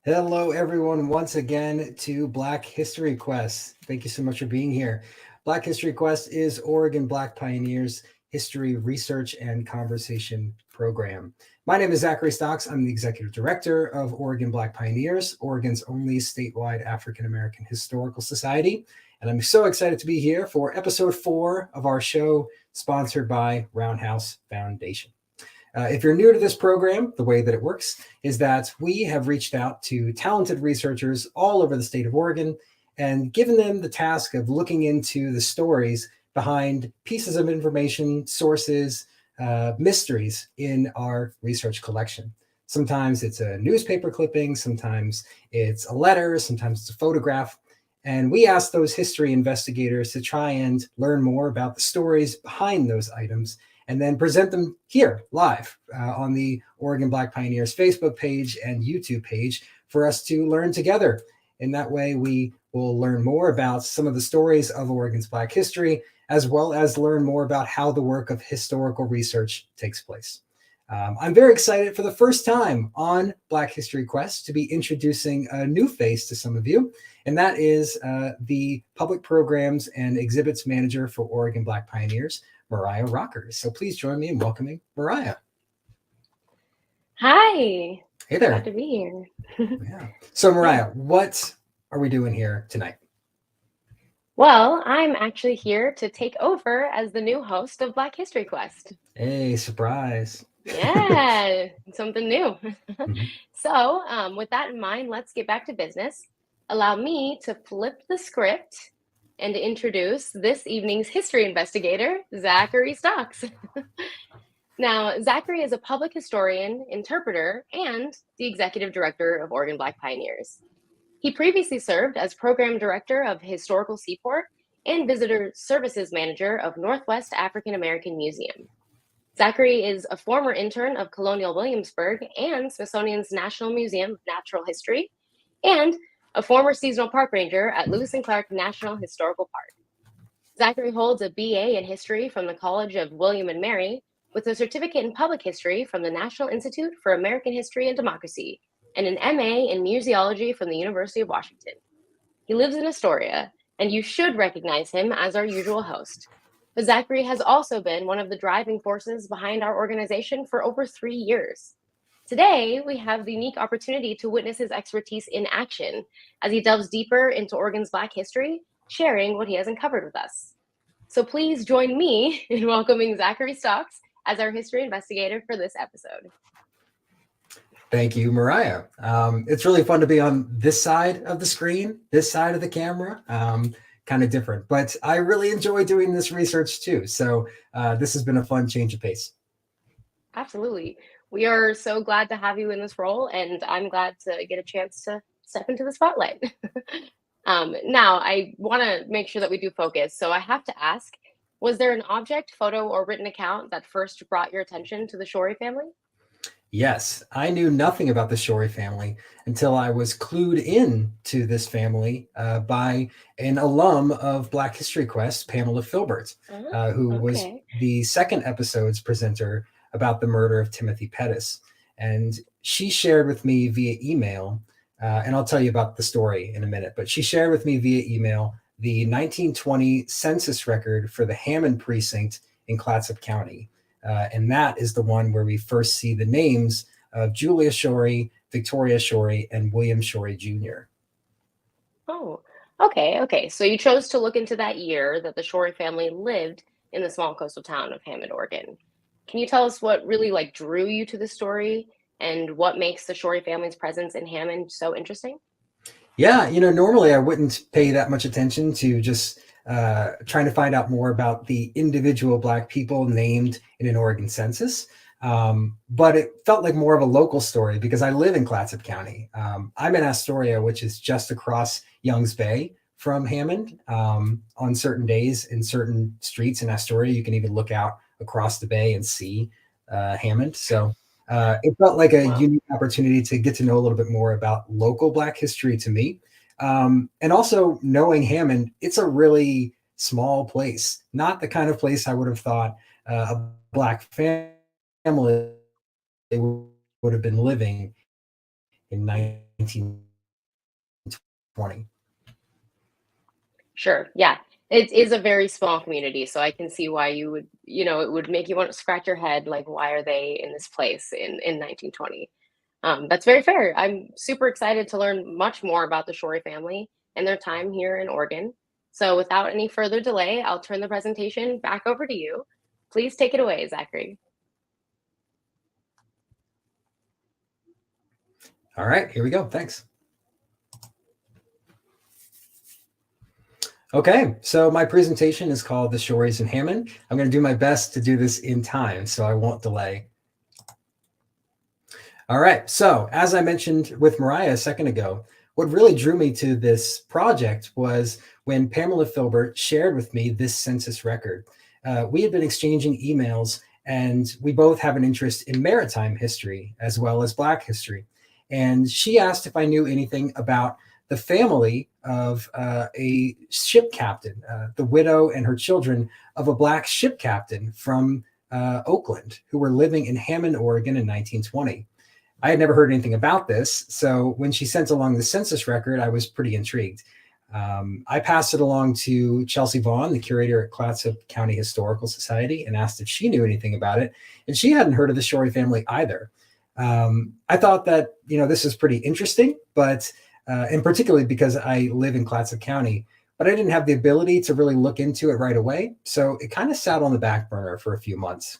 Hello, everyone, once again to Black History Quest. Thank you so much for being here. Black History Quest is Oregon Black Pioneers History Research and Conversation Program. My name is Zachary Stocks. I'm the Executive Director of Oregon Black Pioneers, Oregon's only statewide African American Historical Society. And I'm so excited to be here for episode 4 of our show, sponsored by Roundhouse Foundation. If you're new to this program, the way that it works is that we have reached out to talented researchers all over the state of Oregon and given them the task of looking into the stories behind pieces of information, sources, mysteries in our research collection. Sometimes it's a newspaper clipping, sometimes it's a letter, sometimes it's a photograph. And we ask those history investigators to try and learn more about the stories behind those items and then present them here live on the Oregon Black Pioneers Facebook page and YouTube page for us to learn together. In that way, we will learn more about some of the stories of Oregon's Black history, as well as learn more about how the work of historical research takes place. I'm very excited for the first time on Black History Quest to be introducing a new face to some of you, and that is the Public Programs and Exhibits Manager for Oregon Black Pioneers, Mariah Rocker. So please join me in welcoming Mariah. Hi. Hey there. Glad to be here. Yeah. So Mariah, what are we doing here tonight? Well, I'm actually here to take over as the new host of Black History Quest. Hey, surprise. Yeah, something new. Mm-hmm. So with that in mind, let's get back to business. Allow me to flip the script and to introduce this evening's history investigator, Zachary Stocks. Now, Zachary is a public historian, interpreter, and the Executive Director of Oregon Black Pioneers. He previously served as Program Director of Historical Seaport and Visitor Services Manager of Northwest African American Museum. Zachary is a former intern of Colonial Williamsburg and Smithsonian's National Museum of Natural History, and a former seasonal park ranger at Lewis and Clark National Historical Park. Zachary holds a BA in History from the College of William and Mary, with a certificate in Public History from the National Institute for American History and Democracy, and an MA in Museology from the University of Washington. He lives in Astoria, and you should recognize him as our usual host. But Zachary has also been one of the driving forces behind our organization for over 3 years. Today, we have the unique opportunity to witness his expertise in action as he delves deeper into Oregon's Black history, sharing what he has uncovered with us. So please join me in welcoming Zachary Stocks as our history investigator for this episode. Thank you, Mariah. It's really fun to be on this side of the screen, this side of the camera. Kind of different, but I really enjoy doing this research too. So this has been a fun change of pace. Absolutely. We are so glad to have you in this role, and I'm glad to get a chance to step into the spotlight. Now, I want to make sure that we do focus. So I have to ask, was there an object, photo, or written account that first brought your attention to the Shorey family? Yes, I knew nothing about the Shorey family until I was clued in to this family by an alum of Black History Quest, Pamela Filbert, who was the second episode's presenter about the murder of Timothy Pettis. And she shared with me via email, and I'll tell you about the story in a minute, but she shared with me via email the 1920 census record for the Hammond precinct in Clatsop County. And that is the one where we first see the names of Julia Shorey, Victoria Shorey, and William Shorey Jr. Oh, okay. So you chose to look into that year that the Shorey family lived in the small coastal town of Hammond, Oregon. Can you tell us what really drew you to the story and what makes the Shorey family's presence in Hammond so interesting? Yeah, normally I wouldn't pay that much attention to just trying to find out more about the individual Black people named in an Oregon census. But it felt like more of a local story because I live in Clatsop County. I'm in Astoria, which is just across Youngs Bay from Hammond. On certain days in certain streets in Astoria, you can even look out across the bay and see Hammond. So it felt like a unique opportunity to get to know a little bit more about local Black history to me. And also knowing Hammond, it's a really small place, not the kind of place I would have thought a Black family would have been living in 1920. 1920. Sure. Yeah. It is a very small community, so I can see why you would, it would make you want to scratch your head, like, why are they in this place in 1920? That's very fair. I'm super excited to learn much more about the Shorey family and their time here in Oregon. So without any further delay, I'll turn the presentation back over to you. Please take it away, Zachary. All right, here we go. Thanks. Okay, so my presentation is called The Shoreys in Hammond. I'm going to do my best to do this in time, so I won't delay. All right, so as I mentioned with Mariah a second ago, what really drew me to this project was when Pamela Filbert shared with me this census record. We had been exchanging emails, and we both have an interest in maritime history as well as Black history. And she asked if I knew anything about the family of a ship captain, the widow and her children of a Black ship captain from Oakland, who were living in Hammond, Oregon in 1920. I had never heard anything about this, so when she sent along the census record, I was pretty intrigued. I passed it along to Chelsea Vaughn, the curator at Clatsop County Historical Society, and asked if she knew anything about it, and she hadn't heard of the Shorey family either. I thought that, this is pretty interesting, but and particularly because I live in Clatsop County, but I didn't have the ability to really look into it right away, so it kind of sat on the back burner for a few months.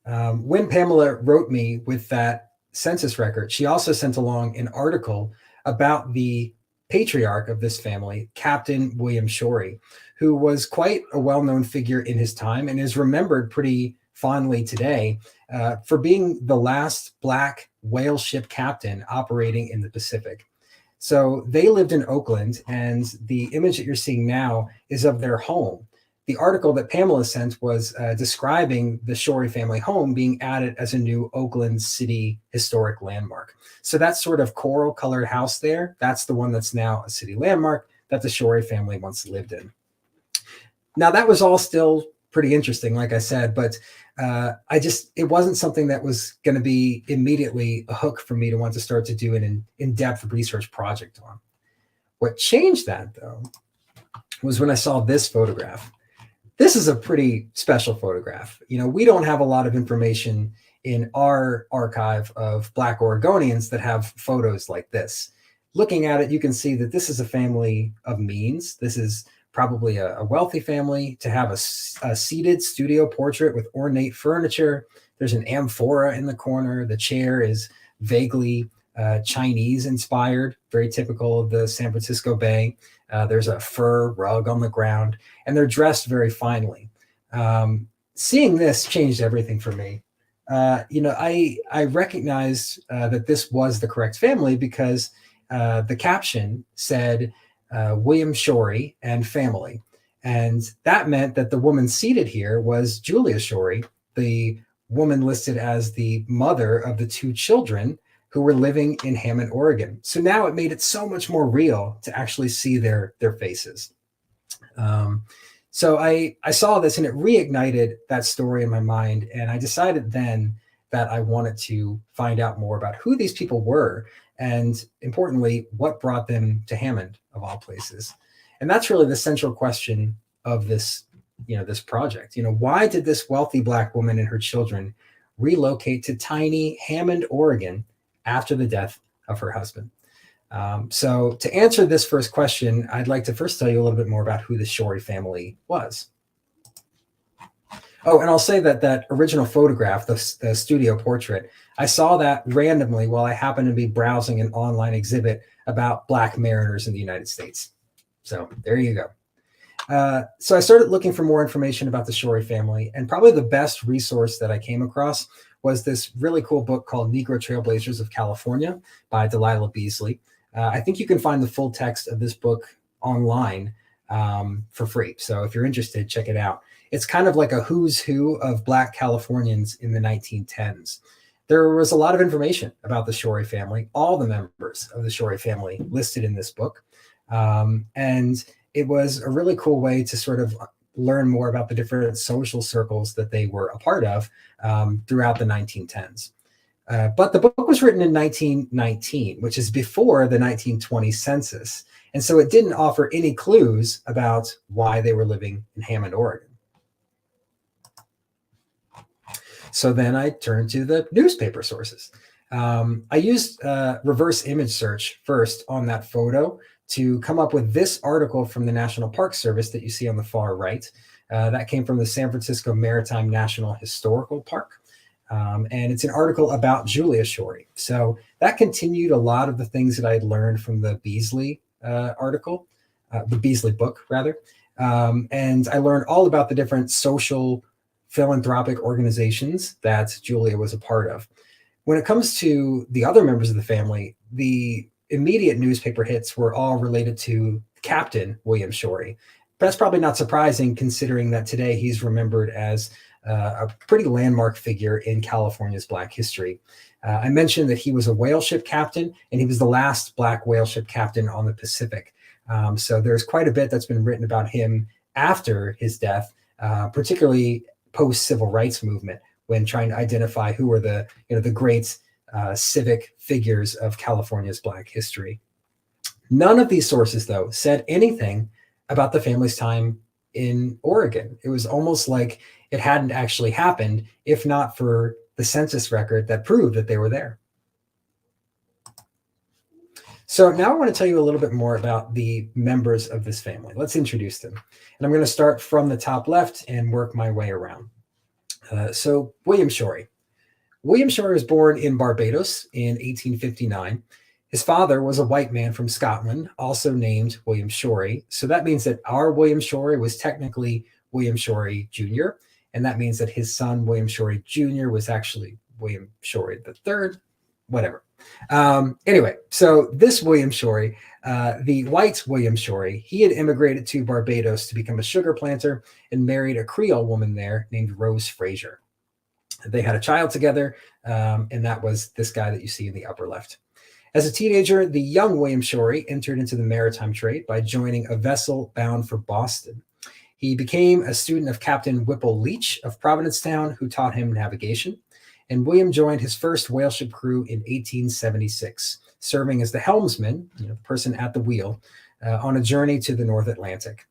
When Pamela wrote me with that census record, she also sent along an article about the patriarch of this family, Captain William Shorey, who was quite a well-known figure in his time and is remembered pretty fondly today for being the last Black whale ship captain operating in the Pacific. So they lived in Oakland, and the image that you're seeing now is of their home. The article that Pamela sent was describing the Shorey family home being added as a new Oakland City historic landmark. So that sort of coral colored house there, that's the one that's now a city landmark that the Shorey family once lived in. Now that was all still pretty interesting, like I said, but it wasn't something that was going to be immediately a hook for me to want to start to do an in-depth research project on. What changed that, though, was when I saw this photograph. This is a pretty special photograph. We don't have a lot of information in our archive of Black Oregonians that have photos like this. Looking at it, you can see that this is a family of means. This is probably a wealthy family to have a seated studio portrait with ornate furniture. There's an amphora in the corner. The chair is vaguely Chinese inspired, very typical of the San Francisco Bay. There's a fur rug on the ground, and they're dressed very finely. Seeing this changed everything for me. I recognized that this was the correct family because the caption said William Shorey and family. And that meant that the woman seated here was Julia Shorey, the woman listed as the mother of the two children who were living in Hammond, Oregon. So now it made it so much more real to actually see their faces. So I saw this and it reignited that story in my mind. And I decided then that I wanted to find out more about who these people were and, importantly, what brought them to Hammond, of all places. And that's really the central question of this project. Why did this wealthy Black woman and her children relocate to tiny Hammond, Oregon, after the death of her husband? So to answer this first question, I'd like to first tell you a little bit more about who the Shorey family was. Oh, and I'll say that original photograph, the studio portrait, I saw that randomly while I happened to be browsing an online exhibit about Black mariners in the United States. So there you go. So I started looking for more information about the Shorey family, and probably the best resource that I came across was this really cool book called Negro Trailblazers of California by Delilah Beasley. I think you can find the full text of this book online for free. So if you're interested, check it out. It's kind of like a who's who of Black Californians in the 1910s. There was a lot of information about the Shorey family, all the members of the Shorey family listed in this book. And it was a really cool way to sort of learn more about the different social circles that they were a part of throughout the 1910s. But the book was written in 1919, which is before the 1920 census. And so it didn't offer any clues about why they were living in Hammond, Oregon. So then I turned to the newspaper sources. I used reverse image search first on that photo to come up with this article from the National Park Service that you see on the far right. That came from the San Francisco Maritime National Historical Park. And it's an article about Julia Shorey. So that continued a lot of the things that I had learned from the Beasley article, the Beasley book, rather. And I learned all about the different social philanthropic organizations that Julia was a part of. When it comes to the other members of the family, the immediate newspaper hits were all related to Captain William Shorey. That's probably not surprising considering that today he's remembered as a pretty landmark figure in California's Black history. I mentioned that he was a whale ship captain, and he was the last Black whale ship captain on the Pacific. So there's quite a bit that's been written about him after his death, particularly post-civil rights movement, when trying to identify who were the great civic figures of California's Black history. None of these sources, though, said anything about the family's time in Oregon. It was almost like it hadn't actually happened, if not for the census record that proved that they were there. So now I want to tell you a little bit more about the members of this family. Let's introduce them. And I'm going to start from the top left and work my way around. So William Shorey. William Shorey was born in Barbados in 1859. His father was a white man from Scotland, also named William Shorey. So that means that our William Shorey was technically William Shorey Jr., and that means that his son, William Shorey Jr., was actually William Shorey III, whatever. Anyway, so this William Shorey, the white William Shorey, he had immigrated to Barbados to become a sugar planter and married a Creole woman there named Rose Fraser. They had a child together, and that was this guy that you see in the upper left. As a teenager, the young William Shorey entered into the maritime trade by joining a vessel bound for Boston. He became a student of Captain Whipple Leach of Provincetown, who taught him navigation. And William joined his first whale ship crew in 1876, serving as the helmsman, the person at the wheel, on a journey to the North Atlantic.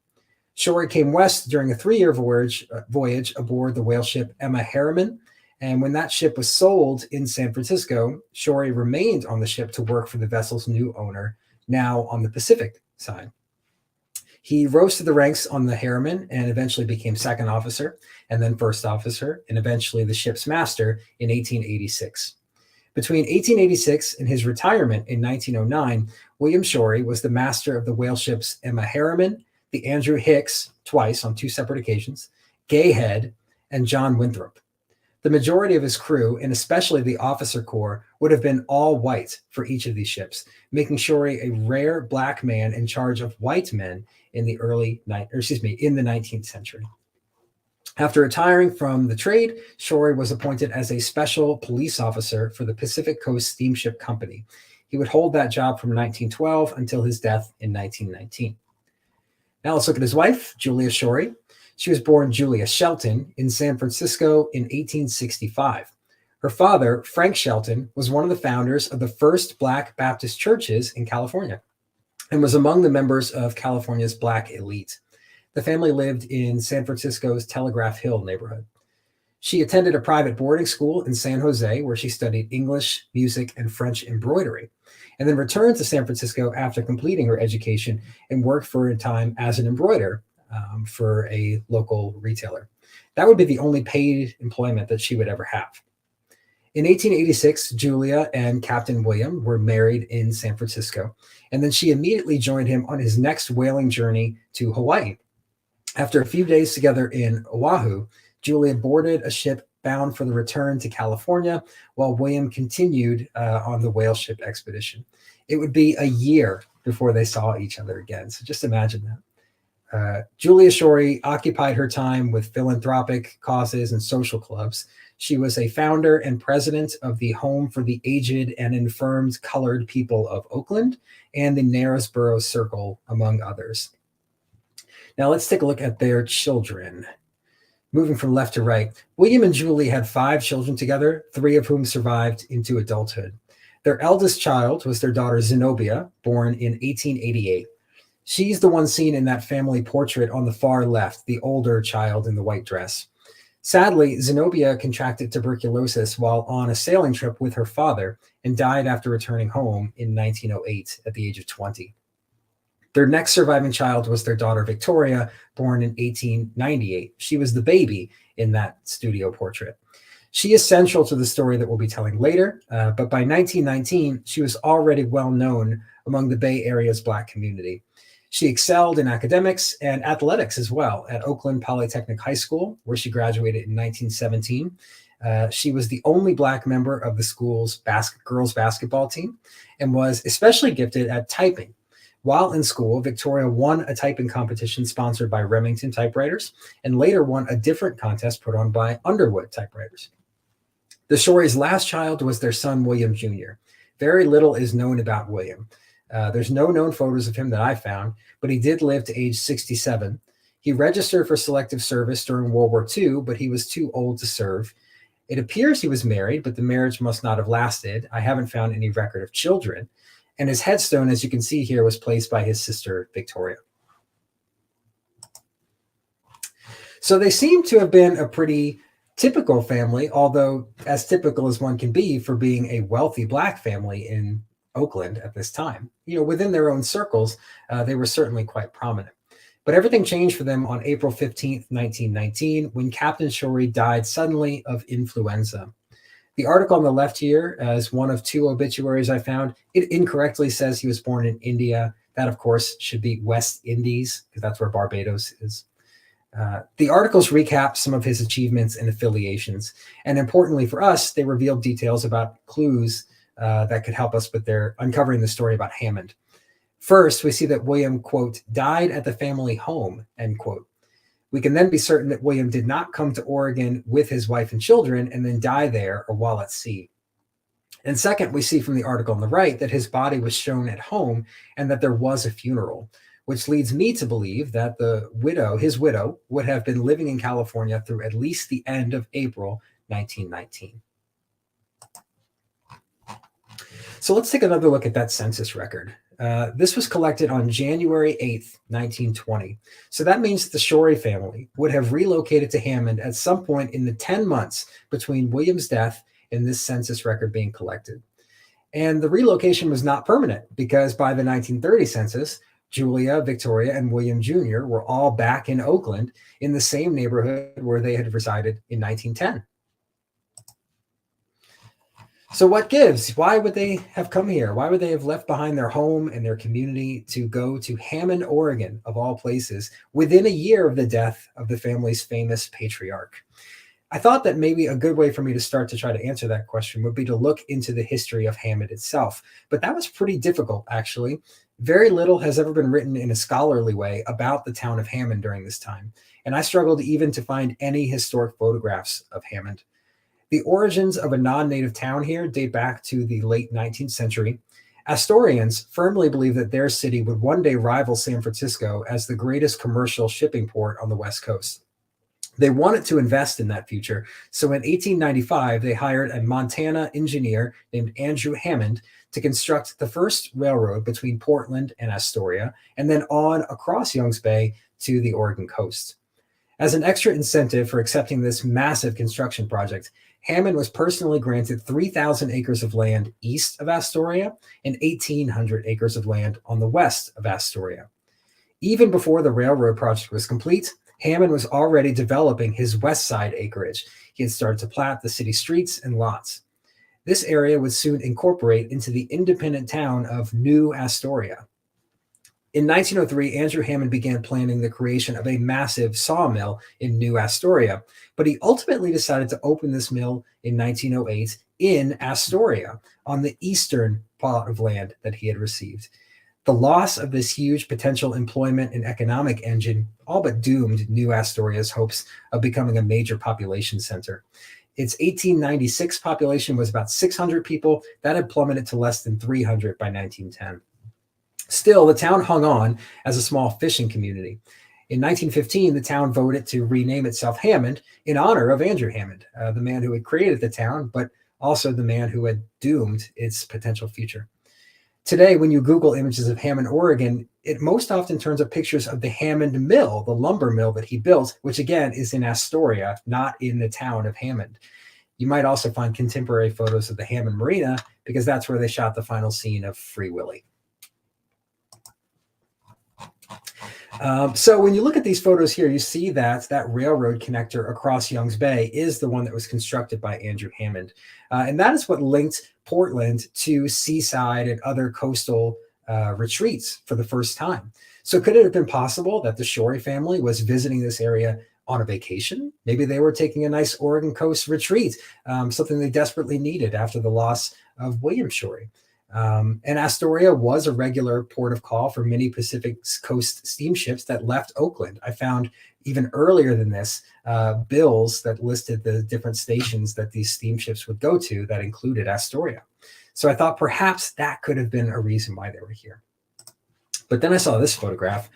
Shorey came west during a 3-year voyage aboard the whale ship Emma Harriman. And when that ship was sold in San Francisco, Shorey remained on the ship to work for the vessel's new owner, now on the Pacific side. He rose to the ranks on the Harriman and eventually became second officer, and then first officer, and eventually the ship's master in 1886. Between 1886 and his retirement in 1909, William Shorey was the master of the whale ships Emma Harriman, the Andrew Hicks, twice on 2 separate occasions, Gayhead, and John Winthrop. The majority of his crew, and especially the officer corps, would have been all white for each of these ships, making Shorey a rare Black man in charge of white men in the in the 19th century. After retiring from the trade, Shorey was appointed as a special police officer for the Pacific Coast Steamship Company. He would hold that job from 1912 until his death in 1919. Now let's look at his wife, Julia Shorey. She was born Julia Shelton in San Francisco in 1865. Her father, Frank Shelton, was one of the founders of the first Black Baptist churches in California and was among the members of California's Black elite. The family lived in San Francisco's Telegraph Hill neighborhood. She attended a private boarding school in San Jose, where she studied English, music, and French embroidery, and then returned to San Francisco after completing her education and worked for a time as an embroiderer for a local retailer. That would be the only paid employment that she would ever have. In 1886, Julia and Captain William were married in San Francisco, and then she immediately joined him on his next whaling journey to Hawaii. After a few days together in Oahu, Julia boarded a ship bound for the return to California, while William continued on the whale ship expedition. It would be a year before they saw each other again. So just imagine that. Julia Shorey occupied her time with philanthropic causes and social clubs. She was a founder and president of the Home for the Aged and Infirmed Colored People of Oakland and the Narrowsboro Circle, among others. Now let's take a look at their children. Moving from left to right, William and Julie had 5 children together, 3 of whom survived into adulthood. Their eldest child was their daughter Zenobia, born in 1888. She's the one seen in that family portrait on the far left, the older child in the white dress. Sadly, Zenobia contracted tuberculosis while on a sailing trip with her father and died after returning home in 1908 at the age of 20. Their next surviving child was their daughter Victoria, born in 1898. She was the baby in that studio portrait. She is central to the story that we'll be telling later, but by 1919, she was already well known among the Bay Area's Black community. She excelled in academics and athletics as well at Oakland Polytechnic High School, where she graduated in 1917. She was the only Black member of the school's girls basketball team and was especially gifted at typing. While in school, Victoria won a typing competition sponsored by Remington Typewriters and later won a different contest put on by Underwood Typewriters. The Shoreys' last child was their son, William Jr. Very little is known about William. There's no known photos of him that I found, but he did live to age 67. He registered for selective service during World War II, but he was too old to serve. It appears he was married, but the marriage must not have lasted. I haven't found any record of children. And his headstone, as you can see here, was placed by his sister, Victoria. So they seem to have been a pretty typical family, although as typical as one can be for being a wealthy Black family in Oakland at this time. Within their own circles, they were certainly quite prominent. But everything changed for them on April 15th, 1919, when Captain Shorey died suddenly of influenza. The article on the left here, as one of 2 obituaries I found, it incorrectly says he was born in India. That, of course, should be West Indies, because that's where Barbados is. The articles recap some of his achievements and affiliations. And importantly for us, they revealed details about clues that could help us with their uncovering the story about Hammond. First, we see that William, quote, died at the family home, end quote. We can then be certain that William did not come to Oregon with his wife and children and then die there or while at sea. And second, we see from the article on the right that his body was shown at home and that there was a funeral, which leads me to believe that his widow, would have been living in California through at least the end of April 1919. So let's take another look at that census record. This was collected on January 8th, 1920. So that means the Shorey family would have relocated to Hammond at some point in the 10 months between William's death and this census record being collected. And the relocation was not permanent because by the 1930 census, Julia, Victoria, and William Jr. were all back in Oakland in the same neighborhood where they had resided in 1910. So what gives? Why would they have come here? Why would they have left behind their home and their community to go to Hammond, Oregon, of all places, within a year of the death of the family's famous patriarch? I thought that maybe a good way for me to start to try to answer that question would be to look into the history of Hammond itself. But that was pretty difficult, actually. Very little has ever been written in a scholarly way about the town of Hammond during this time. And I struggled even to find any historic photographs of Hammond. The origins of a non-native town here date back to the late 19th century. Astorians firmly believed that their city would one day rival San Francisco as the greatest commercial shipping port on the West Coast. They wanted to invest in that future, so in 1895, they hired a Montana engineer named Andrew Hammond to construct the first railroad between Portland and Astoria, and then on across Youngs Bay to the Oregon coast. As an extra incentive for accepting this massive construction project, Hammond was personally granted 3,000 acres of land east of Astoria and 1,800 acres of land on the west of Astoria. Even before the railroad project was complete, Hammond was already developing his west side acreage. He had started to plat the city streets and lots. This area would soon incorporate into the independent town of New Astoria. In 1903, Andrew Hammond began planning the creation of a massive sawmill in New Astoria, but he ultimately decided to open this mill in 1908 in Astoria on the eastern plot of land that he had received. The loss of this huge potential employment and economic engine all but doomed New Astoria's hopes of becoming a major population center. Its 1896 population was about 600 people. That had plummeted to less than 300 by 1910. Still, the town hung on as a small fishing community. In 1915, the town voted to rename itself Hammond in honor of Andrew Hammond, the man who had created the town, but also the man who had doomed its potential future. Today, when you Google images of Hammond, Oregon, it most often turns up pictures of the Hammond Mill, the lumber mill that he built, which again is in Astoria, not in the town of Hammond. You might also find contemporary photos of the Hammond Marina because that's where they shot the final scene of Free Willy. So when you look at these photos here, you see that that railroad connector across Youngs Bay is the one that was constructed by Andrew Hammond. And that is what linked Portland to seaside and other coastal retreats for the first time. So could it have been possible that the Shorey family was visiting this area on a vacation? Maybe they were taking a nice Oregon coast retreat, something they desperately needed after the loss of William Shorey. And Astoria was a regular port of call for many Pacific Coast steamships that left Oakland. I found even earlier than this bills that listed the different stations that these steamships would go to that included Astoria. So I thought perhaps that could have been a reason why they were here. But then I saw this photograph,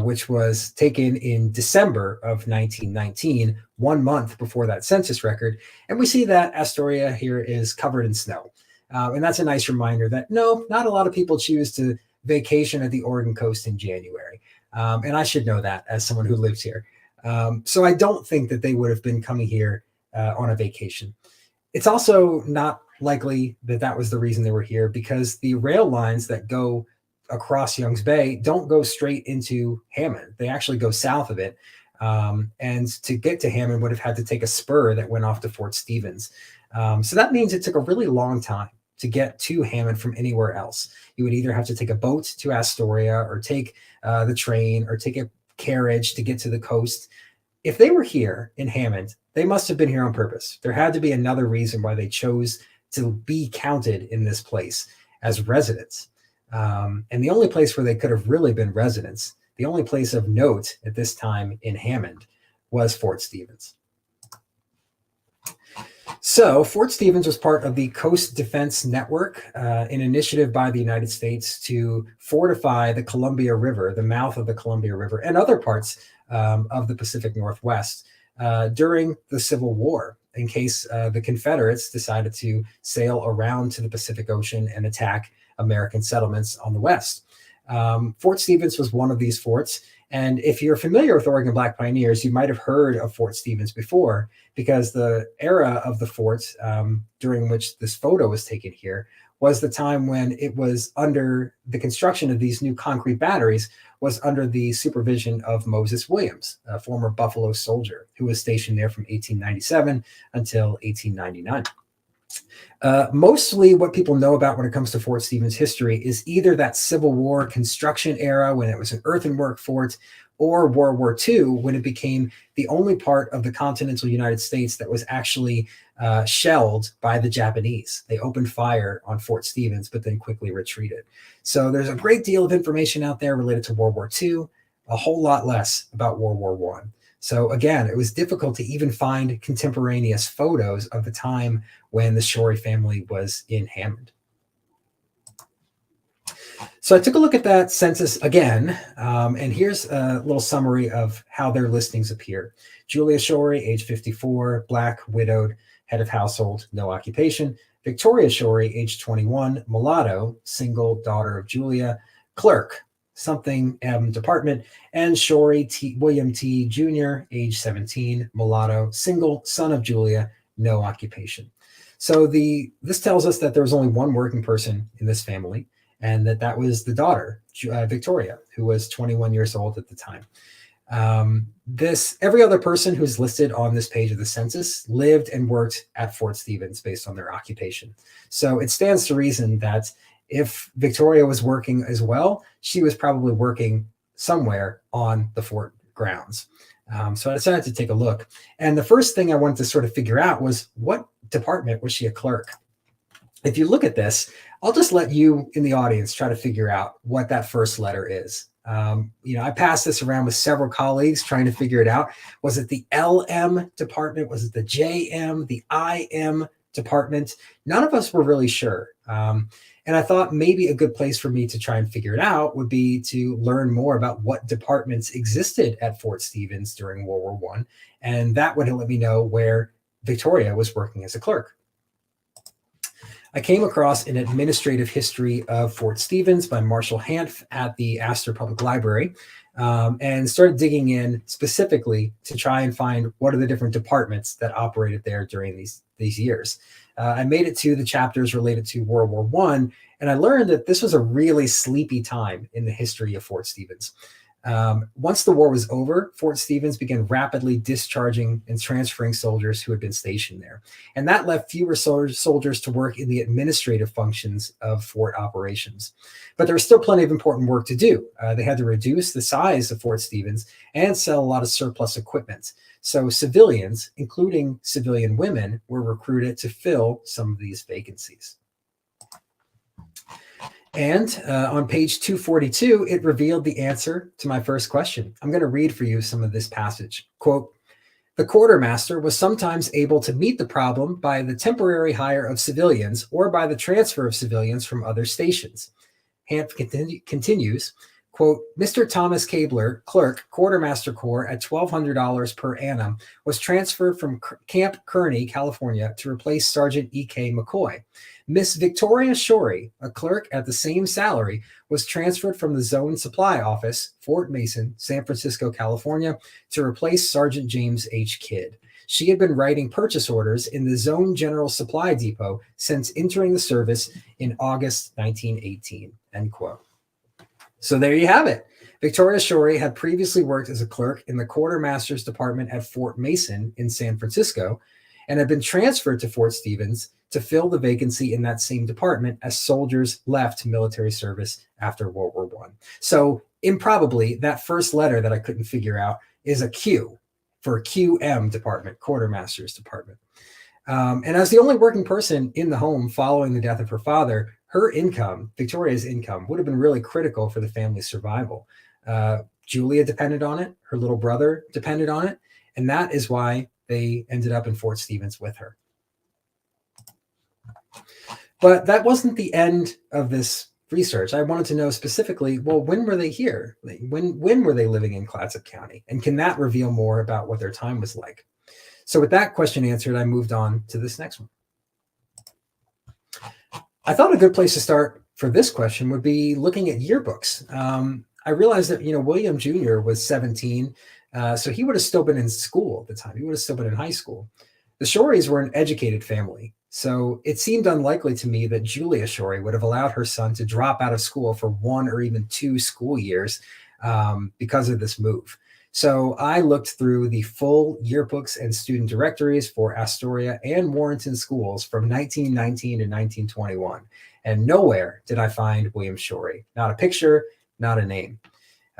which was taken in December of 1919, 1 month before that census record. And we see that Astoria here is covered in snow. And that's a nice reminder that no, not a lot of people choose to vacation at the Oregon coast in January. And I should know that as someone who lives here. So I don't think that they would have been coming here on a vacation. It's also not likely that that was the reason they were here, because the rail lines that go across Youngs Bay don't go straight into Hammond. They actually go south of it. And to get to Hammond would have had to take a spur that went off to Fort Stevens. So that means it took a really long time to get to Hammond from anywhere else. You would either have to take a boat to Astoria or take the train or take a carriage to get to the coast. If they were here in Hammond, they must have been here on purpose. There had to be another reason why they chose to be counted in this place as residents. And the only place where they could have really been residents, the only place of note at this time in Hammond, was Fort Stevens. So Fort Stevens was part of the Coast Defense Network, an initiative by the United States to fortify the Columbia River, the mouth of the Columbia River, and other parts of the Pacific Northwest during the Civil War, in case the Confederates decided to sail around to the Pacific Ocean and attack American settlements on the west. Fort Stevens was one of these forts. And if you're familiar with Oregon Black Pioneers, you might have heard of Fort Stevens before, because the era of the fort during which this photo was taken here was the time when it was under the construction of these new concrete batteries, was under the supervision of Moses Williams, a former Buffalo soldier who was stationed there from 1897 until 1899. Mostly what people know about when it comes to Fort Stevens history is either that Civil War construction era when it was an earthenwork fort, or World War II when it became the only part of the continental United States that was actually shelled by the Japanese. They opened fire on Fort Stevens, but then quickly retreated. So there's a great deal of information out there related to World War II, a whole lot less about World War I. So again, it was difficult to even find contemporaneous photos of the time when the Shorey family was in Hammond. So I took a look at that census again, and here's a little summary of how their listings appear. Julia Shorey, age 54, Black, widowed, head of household, no occupation. Victoria Shorey, age 21, mulatto, single, daughter of Julia, clerk, something department, and Shorey William T. Jr., age 17, mulatto, single, son of Julia, no occupation. So this tells us that there was only one working person in this family, and that was the daughter, Victoria, who was 21 years old at the time. Every other person who's listed on this page of the census lived and worked at Fort Stevens based on their occupation. So it stands to reason that if Victoria was working as well, she was probably working somewhere on the fort grounds. So I decided to take a look. And the first thing I wanted to sort of figure out was, what department was she a clerk? If you look at this, I'll just let you in the audience try to figure out what that first letter is. I passed this around with several colleagues trying to figure it out. Was it the LM department? Was it the JM, the IM, department, none of us were really sure. And I thought maybe a good place for me to try and figure it out would be to learn more about what departments existed at Fort Stevens during World War One, and that would let me know where Victoria was working as a clerk. I came across an administrative history of Fort Stevens by Marshall Hanff at the Astor Public Library, and started digging in specifically to try and find what are the different departments that operated there during these years. I made it to the chapters related to World War One, and I learned that this was a really sleepy time in the history of Fort Stevens. Once the war was over, Fort Stevens began rapidly discharging and transferring soldiers who had been stationed there. And that left fewer soldiers to work in the administrative functions of fort operations. But there was still plenty of important work to do. They had to reduce the size of Fort Stevens and sell a lot of surplus equipment. So civilians, including civilian women, were recruited to fill some of these vacancies. And on page 242, it revealed the answer to my first question. I'm going to read for you some of this passage. Quote, "The quartermaster was sometimes able to meet the problem by the temporary hire of civilians or by the transfer of civilians from other stations." Hanff continues, quote, "Mr. Thomas Cabler, clerk, Quartermaster Corps at $1,200 per annum, was transferred from Camp Kearney, California, to replace Sergeant E.K. McCoy. Miss Victoria Shorey, a clerk at the same salary, was transferred from the Zone Supply Office, Fort Mason, San Francisco, California, to replace Sergeant James H. Kidd. She had been writing purchase orders in the Zone General Supply Depot since entering the service in August 1918, end quote. So there you have it. Victoria Shorey had previously worked as a clerk in the quartermaster's department at Fort Mason in San Francisco and had been transferred to Fort Stevens to fill the vacancy in that same department as soldiers left military service after World War I. So improbably, that first letter that I couldn't figure out is a Q for QM department, quartermaster's department. And as the only working person in the home following the death of her father, her income, Victoria's income, would have been really critical for the family's survival. Julia depended on it. Her little brother depended on it. And that is why they ended up in Fort Stevens with her. But that wasn't the end of this research. I wanted to know specifically, well, when were they here? When were they living in Clatsop County? And can that reveal more about what their time was like? So with that question answered, I moved on to this next one. I thought a good place to start for this question would be looking at yearbooks. I realized that, William Jr. was 17, so he would have still been in school at the time. He would have still been in high school. The Shoreys were an educated family, so it seemed unlikely to me that Julia Shorey would have allowed her son to drop out of school for 1 or even 2 school years because of this move. So I looked through the full yearbooks and student directories for Astoria and Warrenton schools from 1919 to 1921, and nowhere did I find William Shorey. Not a picture, not a name.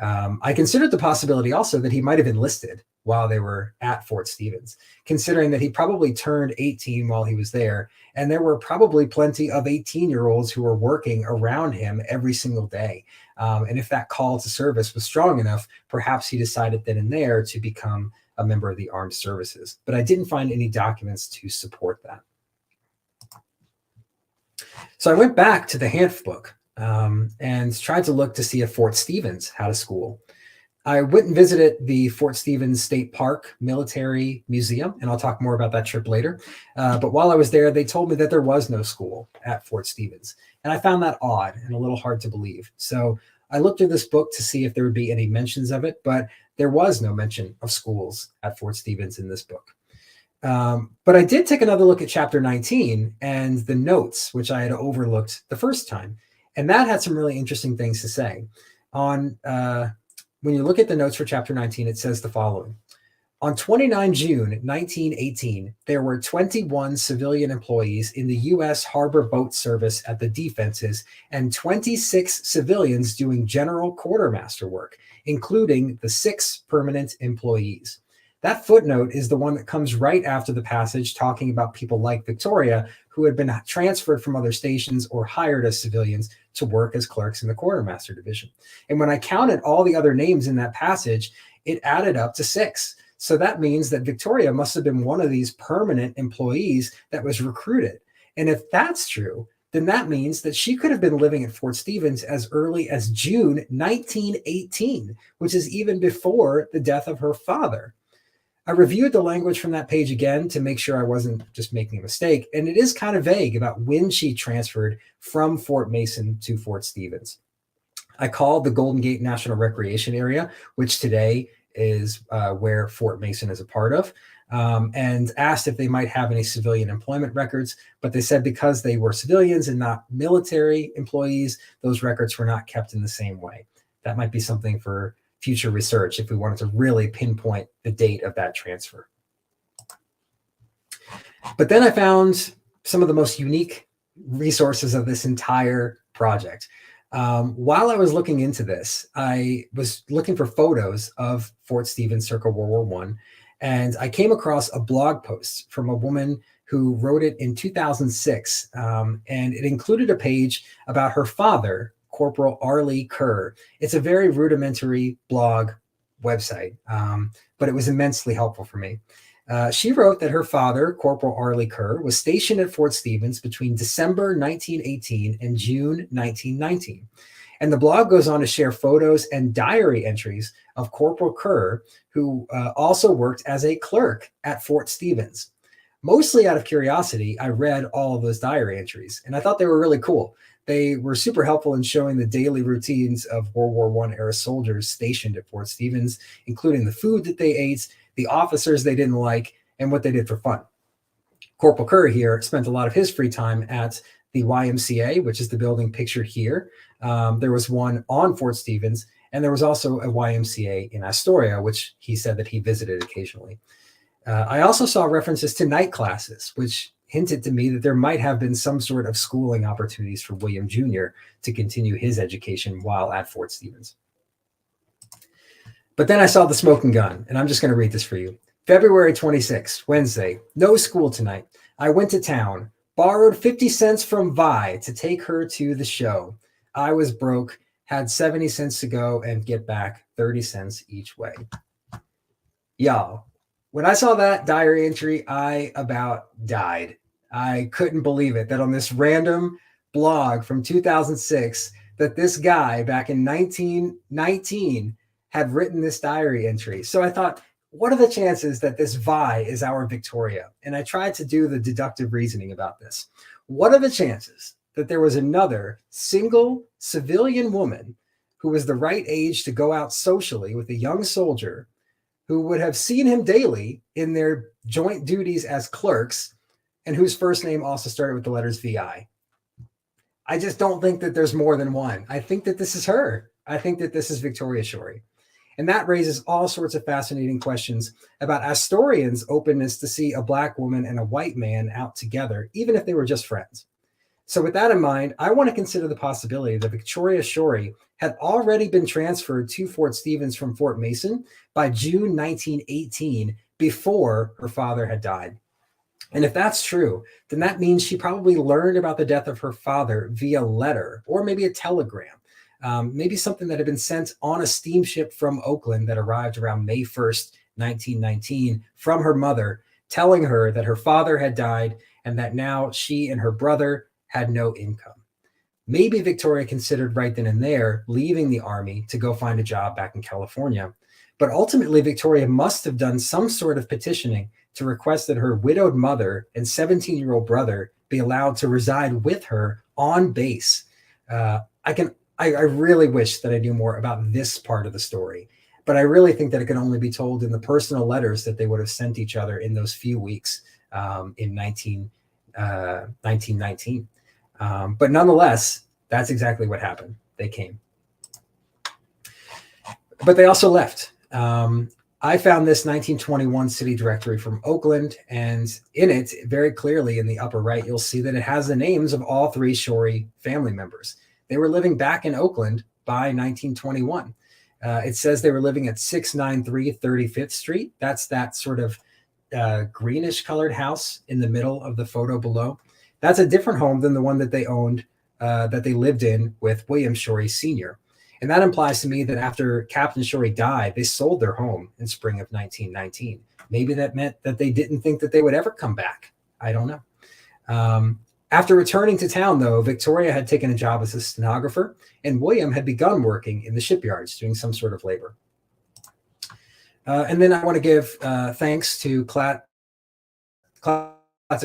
I considered the possibility also that he might have enlisted while they were at Fort Stevens, considering that he probably turned 18 while he was there, and there were probably plenty of 18-year-olds who were working around him every single day. And if that call to service was strong enough, perhaps he decided then and there to become a member of the armed services. But I didn't find any documents to support that. So I went back to the Hanff book and tried to look to see if Fort Stevens had a school. I went and visited the Fort Stevens State Park Military Museum, and I'll talk more about that trip later. But while I was there, they told me that there was no school at Fort Stevens. And I found that odd and a little hard to believe. So I looked through this book to see if there would be any mentions of it, but there was no mention of schools at Fort Stevens in this book. But I did take another look at chapter 19 and the notes, which I had overlooked the first time. And that had some really interesting things to say. When you look at the notes for chapter 19, it says the following. On 29 June 1918, there were 21 civilian employees in the U.S. Harbor Boat Service at the defenses and 26 civilians doing general quartermaster work, including the 6 permanent employees. That footnote is the one that comes right after the passage talking about people like Victoria who had been transferred from other stations or hired as civilians to work as clerks in the quartermaster division. And when I counted all the other names in that passage, it added up to 6. So that means that Victoria must have been one of these permanent employees that was recruited. And if that's true, then that means that she could have been living at Fort Stevens as early as June 1918, which is even before the death of her father. I reviewed the language from that page again to make sure I wasn't just making a mistake, and it is kind of vague about when she transferred from Fort Mason to Fort Stevens. I called the Golden Gate National Recreation Area, which today is where Fort Mason is a part of, and asked if they might have any civilian employment records, but they said because they were civilians and not military employees, those records were not kept in the same way. That might be something for future research if we wanted to really pinpoint the date of that transfer. But then I found some of the most unique resources of this entire project. While I was looking into this, I was looking for photos of Fort Stevens circa World War I, and I came across a blog post from a woman who wrote it in 2006, and it included a page about her father, Corporal Arlie Kerr. It's a very rudimentary blog website, but it was immensely helpful for me. She wrote that her father, Corporal Arlie Kerr, was stationed at Fort Stevens between December 1918 and June 1919. And the blog goes on to share photos and diary entries of Corporal Kerr, who also worked as a clerk at Fort Stevens. Mostly out of curiosity, I read all of those diary entries, and I thought they were really cool. They were super helpful in showing the daily routines of World War I era soldiers stationed at Fort Stevens, including the food that they ate, the officers they didn't like, and what they did for fun. Corporal Kerr here spent a lot of his free time at the YMCA, which is the building pictured here. There was one on Fort Stevens, and there was also a YMCA in Astoria, which he said that he visited occasionally. I also saw references to night classes, which hinted to me that there might have been some sort of schooling opportunities for William Jr. to continue his education while at Fort Stevens. But then I saw the smoking gun, and I'm just going to read this for you. February 26th, Wednesday, no school tonight. I went to town, borrowed 50 cents from Vi to take her to the show. I was broke, had 70 cents to go and get back 30 cents each way. Y'all, when I saw that diary entry, I about died. I couldn't believe it that on this random blog from 2006, that this guy back in 1919 had written this diary entry. So I thought, what are the chances that this Vi is our Victoria? And I tried to do the deductive reasoning about this. What are the chances that there was another single civilian woman who was the right age to go out socially with a young soldier who would have seen him daily in their joint duties as clerks, and whose first name also started with the letters VI? I just don't think that there's more than one. I think that this is her. I think that this is Victoria Shorey. And that raises all sorts of fascinating questions about Astorians' openness to see a Black woman and a white man out together, even if they were just friends. So with that in mind, I want to consider the possibility that Victoria Shorey had already been transferred to Fort Stevens from Fort Mason by June 1918, before her father had died. And if that's true, then that means she probably learned about the death of her father via letter, or maybe a telegram. Maybe something that had been sent on a steamship from Oakland that arrived around May 1st, 1919, from her mother, telling her that her father had died and that now she and her brother had no income. Maybe Victoria considered right then and there leaving the army to go find a job back in California. But ultimately, Victoria must have done some sort of petitioning to request that her widowed mother and 17-year-old brother be allowed to reside with her on base. I really wish that I knew more about this part of the story, but I really think that it can only be told in the personal letters that they would have sent each other in those few weeks in 1919. But nonetheless, that's exactly what happened. They came. But they also left. I found this 1921 city directory from Oakland, and in it, very clearly in the upper right, you'll see that it has the names of all three Shorey family members. They were living back in Oakland by 1921. It says they were living at 693 35th Street. That's that sort of greenish colored house in the middle of the photo below. That's a different home than the one that they owned, that they lived in with William Shorey Sr. And that implies to me that after Capt and Shorey died, they sold their home in spring of 1919. Maybe that meant that they didn't think that they would ever come back. I don't know. After returning to town, though, Victoria had taken a job as a stenographer, and William had begun working in the shipyards, doing some sort of labor. And then I want to give thanks to Clatsop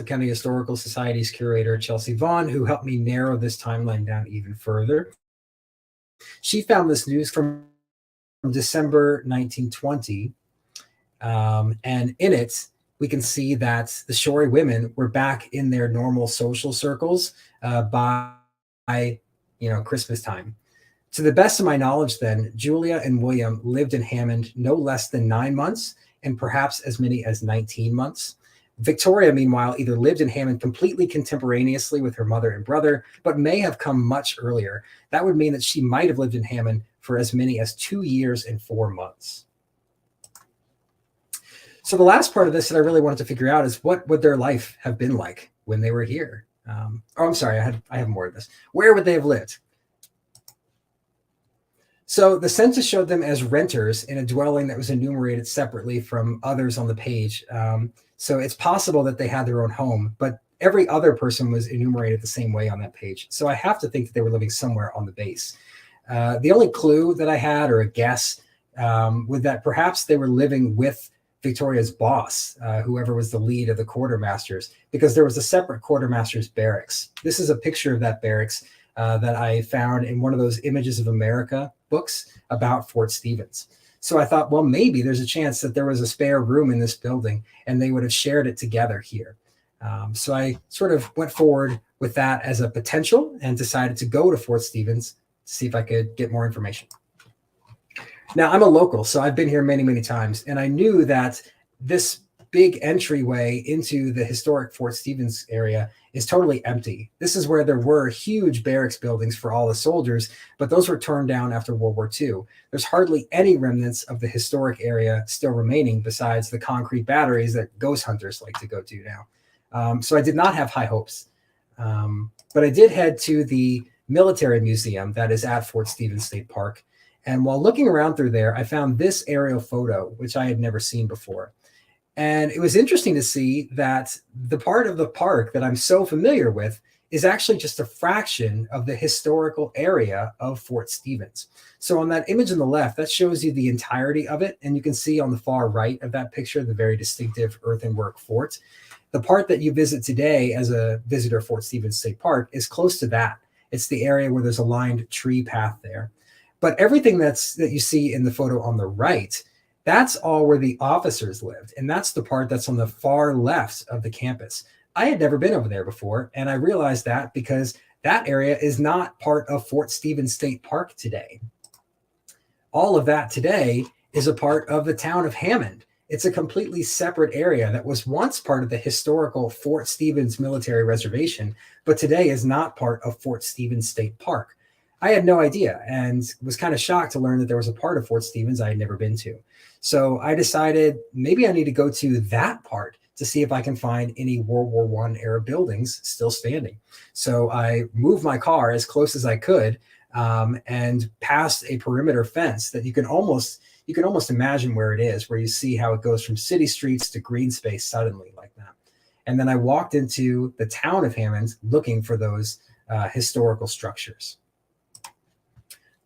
County Historical Society's curator, Chelsea Vaughn, who helped me narrow this timeline down even further. She found this news from December 1920, and in it, we can see that the Shorey women were back in their normal social circles by Christmas time. To the best of my knowledge, then, Julia and William lived in Hammond no less than 9 months and perhaps as many as 19 months. Victoria, meanwhile, either lived in Hammond completely contemporaneously with her mother and brother, but may have come much earlier. That would mean that she might have lived in Hammond for as many as 2 years and 4 months. So the last part of this that I really wanted to figure out is what would their life have been like when they were here? I'm sorry, I have more of this. Where would they have lived? So the census showed them as renters in a dwelling that was enumerated separately from others on the page. So it's possible that they had their own home, but every other person was enumerated the same way on that page. So I have to think that they were living somewhere on the base. The only clue that I had, or a guess, was that perhaps they were living with Victoria's boss, whoever was the lead of the quartermasters, because there was a separate quartermaster's barracks. This is a picture of that barracks that I found in one of those Images of America books about Fort Stevens. So I thought, well, maybe there's a chance that there was a spare room in this building and they would have shared it together here. So I sort of went forward with that as a potential and decided to go to Fort Stevens to see if I could get more information. Now, I'm a local, so I've been here many, many times, and I knew that this big entryway into the historic Fort Stevens area is totally empty. This is where there were huge barracks buildings for all the soldiers, but those were torn down after World War II. There's hardly any remnants of the historic area still remaining besides the concrete batteries that ghost hunters like to go to now. So I did not have high hopes, but I did head to the military museum that is at Fort Stevens State Park. And while looking around through there, I found this aerial photo, which I had never seen before. And it was interesting to see that the part of the park that I'm so familiar with is actually just a fraction of the historical area of Fort Stevens. So on that image on the left, that shows you the entirety of it. And you can see on the far right of that picture, the very distinctive earthenwork fort. The part that you visit today as a visitor of Fort Stevens State Park is close to that. It's the area where there's a lined tree path there. But everything that you see in the photo on the right, that's all where the officers lived. And that's the part that's on the far left of the campus. I had never been over there before. And I realized that because that area is not part of Fort Stevens State Park today. All of that today is a part of the town of Hammond. It's a completely separate area that was once part of the historical Fort Stevens Military Reservation, but today is not part of Fort Stevens State Park. I had no idea and was kind of shocked to learn that there was a part of Fort Stevens I had never been to. So I decided maybe I need to go to that part to see if I can find any World War I era buildings still standing. So I moved my car as close as I could and past a perimeter fence that you can almost imagine where it is, where you see how it goes from city streets to green space suddenly like that. And then I walked into the town of Hammond looking for those historical structures.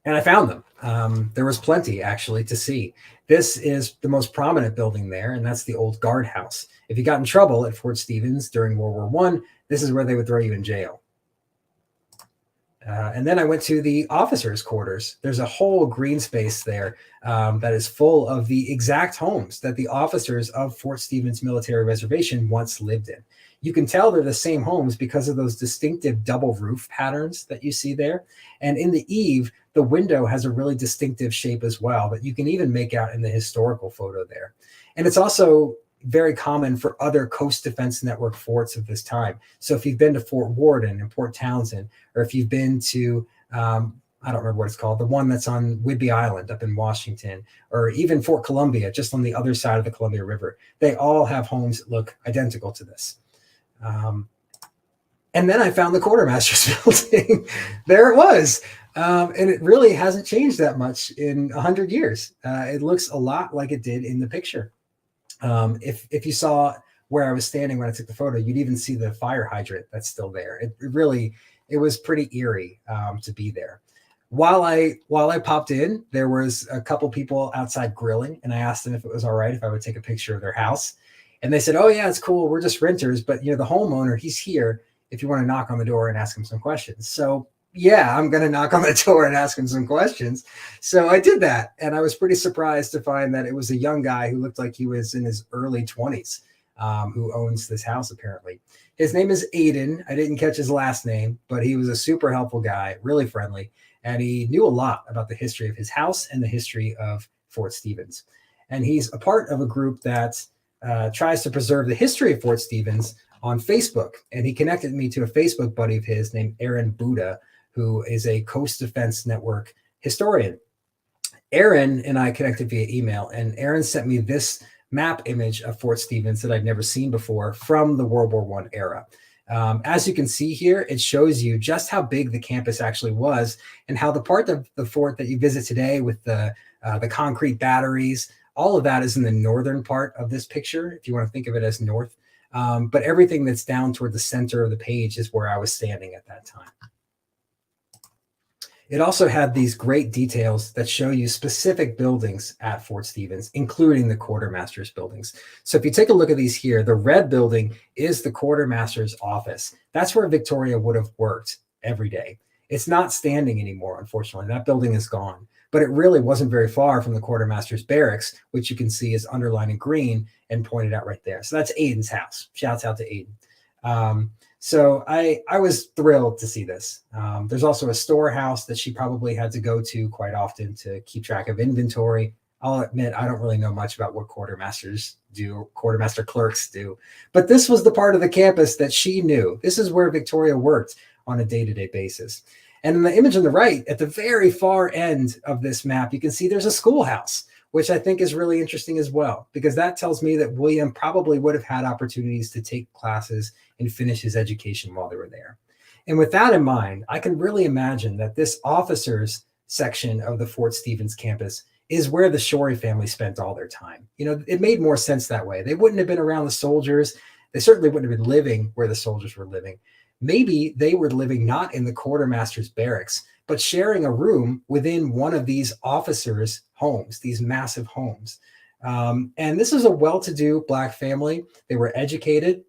And I found them. There was plenty, actually, to see. This is the most prominent building there, and that's the old guardhouse. If you got in trouble at Fort Stevens during World War I, this is where they would throw you in jail. And then I went to the officers' quarters. There's a whole green space there that is full of the exact homes that the officers of Fort Stevens Military Reservation once lived in. You can tell they're the same homes because of those distinctive double roof patterns that you see there. And in the eave, the window has a really distinctive shape as well that you can even make out in the historical photo there. And it's also very common for other Coast Defense Network forts of this time. So if you've been to Fort Worden and Port Townsend, or if you've been to, I don't remember what it's called, the one that's on Whidbey Island up in Washington, or even Fort Columbia, just on the other side of the Columbia River, they all have homes that look identical to this. And then I found the quartermaster's building. There it was. And it really hasn't changed that much in 100 years. It looks a lot like it did in the picture. If you saw where I was standing when I took the photo, you'd even see the fire hydrant that's still there. It was pretty eerie to be there. While I popped in, there was a couple people outside grilling, and I asked them if it was all right if I would take a picture of their house. And they said, "Oh yeah, it's cool. We're just renters, but the homeowner, he's here if you want to knock on the door and ask him some questions." So yeah, I'm going to knock on the door and ask him some questions. So I did that. And I was pretty surprised to find that it was a young guy who looked like he was in his early 20s who owns this house, apparently. His name is Aiden. I didn't catch his last name, but he was a super helpful guy, really friendly. And he knew a lot about the history of his house and the history of Fort Stevens. And he's a part of a group that tries to preserve the history of Fort Stevens on Facebook. And he connected me to a Facebook buddy of his named Aaron Buddha, who is a Coast Defense Network historian. Aaron and I connected via email, and Aaron sent me this map image of Fort Stevens that I'd never seen before from the World War I era. As you can see here, it shows you just how big the campus actually was and how the part of the fort that you visit today with the concrete batteries, all of that is in the northern part of this picture, if you want to think of it as north. But everything that's down toward the center of the page is where I was standing at that time. It also had these great details that show you specific buildings at Fort Stevens, including the quartermaster's buildings. So if you take a look at these here, the red building is the quartermaster's office. That's where Victoria would have worked every day. It's not standing anymore, unfortunately. That building is gone. But it really wasn't very far from the quartermaster's barracks, which you can see is underlined in green and pointed out right there. So that's Aiden's house. Shouts out to Aiden. So I was thrilled to see this. There's also a storehouse that she probably had to go to quite often to keep track of inventory. I'll admit, I don't really know much about what quartermasters do, quartermaster clerks do, but this was the part of the campus that she knew. This is where Victoria worked on a day-to-day basis. And in the image on the right, at the very far end of this map, you can see there's a schoolhouse, which I think is really interesting as well, because that tells me that William probably would have had opportunities to take classes and finish his education while they were there. And with that in mind, I can really imagine that this officers section of the Fort Stevens campus is where the Shorey family spent all their time. It made more sense that way. They wouldn't have been around the soldiers. They certainly wouldn't have been living where the soldiers were living. Maybe they were living not in the quartermaster's barracks, but sharing a room within one of these officers' homes, these massive homes. And this is a well-to-do Black family. They were educated.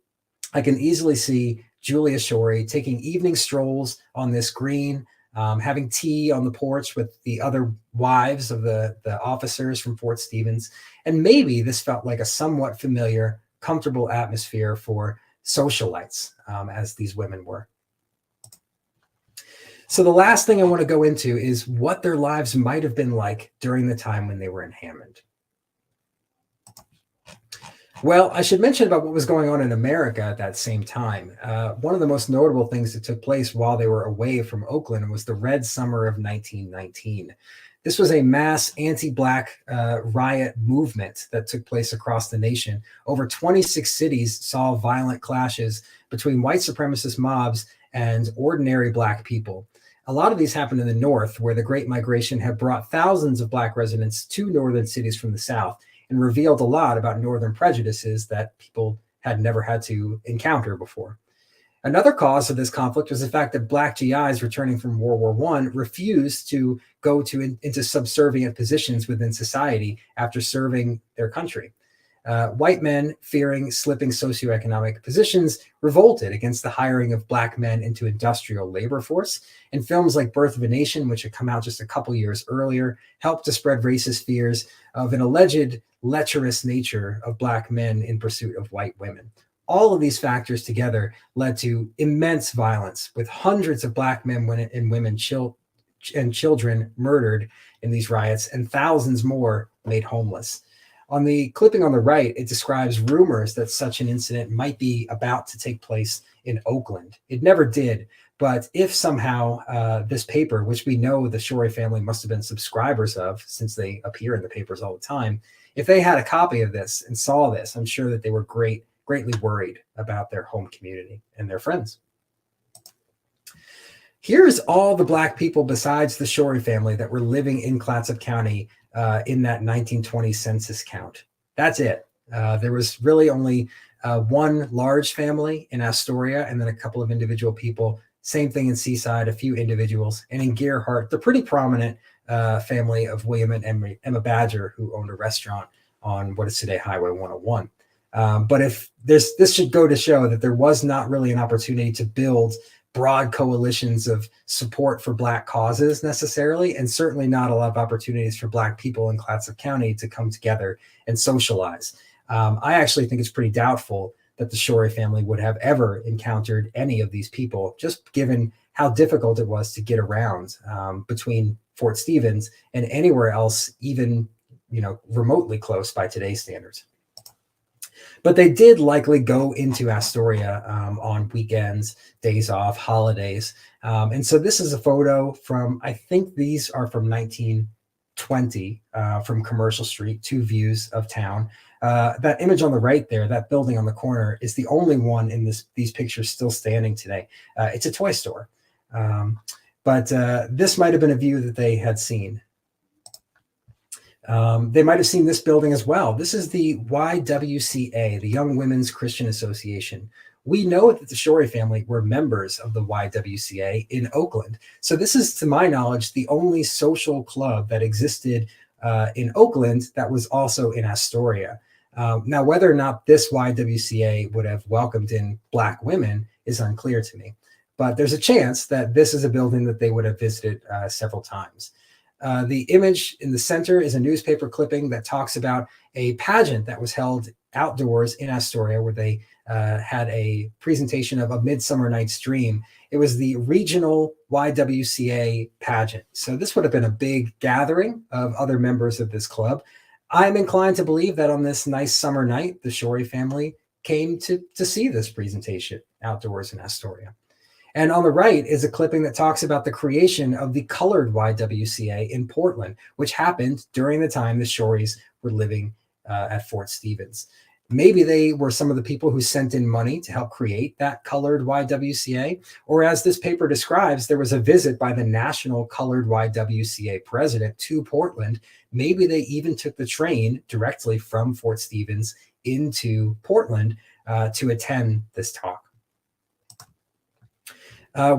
I can easily see Julia Shorey taking evening strolls on this green, having tea on the porch with the other wives of the officers from Fort Stevens. And maybe this felt like a somewhat familiar, comfortable atmosphere for socialites, as these women were. So the last thing I want to go into is what their lives might have been like during the time when they were in Hammond. Well, I should mention about what was going on in America at that same time. One of the most notable things that took place while they were away from Oakland was the Red Summer of 1919. This was a mass anti-Black riot movement that took place across the nation. Over 26 cities saw violent clashes between white supremacist mobs and ordinary Black people. A lot of these happened in the North, where the Great Migration had brought thousands of Black residents to northern cities from the South and revealed a lot about northern prejudices that people had never had to encounter before. Another cause of this conflict was the fact that Black GIs returning from World War I refused to go into subservient positions within society after serving their country. White men, fearing slipping socioeconomic positions, revolted against the hiring of Black men into industrial labor force. And films like Birth of a Nation, which had come out just a couple years earlier, helped to spread racist fears of an alleged lecherous nature of Black men in pursuit of white women. All of these factors together led to immense violence, with hundreds of Black men and women and children murdered in these riots, and thousands more made homeless. On the clipping on the right, it describes rumors that such an incident might be about to take place in Oakland. It never did, but if somehow this paper, which we know the Shorey family must have been subscribers of since they appear in the papers all the time, if they had a copy of this and saw this, I'm sure that they were greatly worried about their home community and their friends. Here's all the Black people besides the Shorey family that were living in Clatsop County in that 1920 census count. That's it. There was really only one large family in Astoria and then a couple of individual people. Same thing in Seaside, a few individuals. And in Gerhardt, the pretty prominent family of William and Emma Badger, who owned a restaurant on what is today Highway 101. But if this should go to show that there was not really an opportunity to build broad coalitions of support for Black causes necessarily, and certainly not a lot of opportunities for Black people in Clatsop County to come together and socialize. I actually think it's pretty doubtful that the Shorey family would have ever encountered any of these people, just given how difficult it was to get around between Fort Stevens and anywhere else, even remotely close by today's standards. But they did likely go into Astoria on weekends, days off, holidays. And so this is a photo from, I think these are from 1920 from Commercial Street, two views of town. That image on the right there, that building on the corner, is the only one in these pictures still standing today. It's a toy store. But this might have been a view that they had seen. They might have seen this building as well. This is the YWCA, the Young Women's Christian Association. We know that the Shorey family were members of the YWCA in Oakland. So this is, to my knowledge, the only social club that existed in Oakland that was also in Astoria. Now, whether or not this YWCA would have welcomed in Black women is unclear to me. But there's a chance that this is a building that they would have visited several times. The image in the center is a newspaper clipping that talks about a pageant that was held outdoors in Astoria, where they had a presentation of A Midsummer Night's Dream. It was the regional YWCA pageant. So this would have been a big gathering of other members of this club. I'm inclined to believe that on this nice summer night, the Shorey family came to see this presentation outdoors in Astoria. And on the right is a clipping that talks about the creation of the colored YWCA in Portland, which happened during the time the Shoreys were living at Fort Stevens. Maybe they were some of the people who sent in money to help create that colored YWCA, or as this paper describes, there was a visit by the national colored YWCA president to Portland. Maybe they even took the train directly from Fort Stevens into Portland to attend this talk.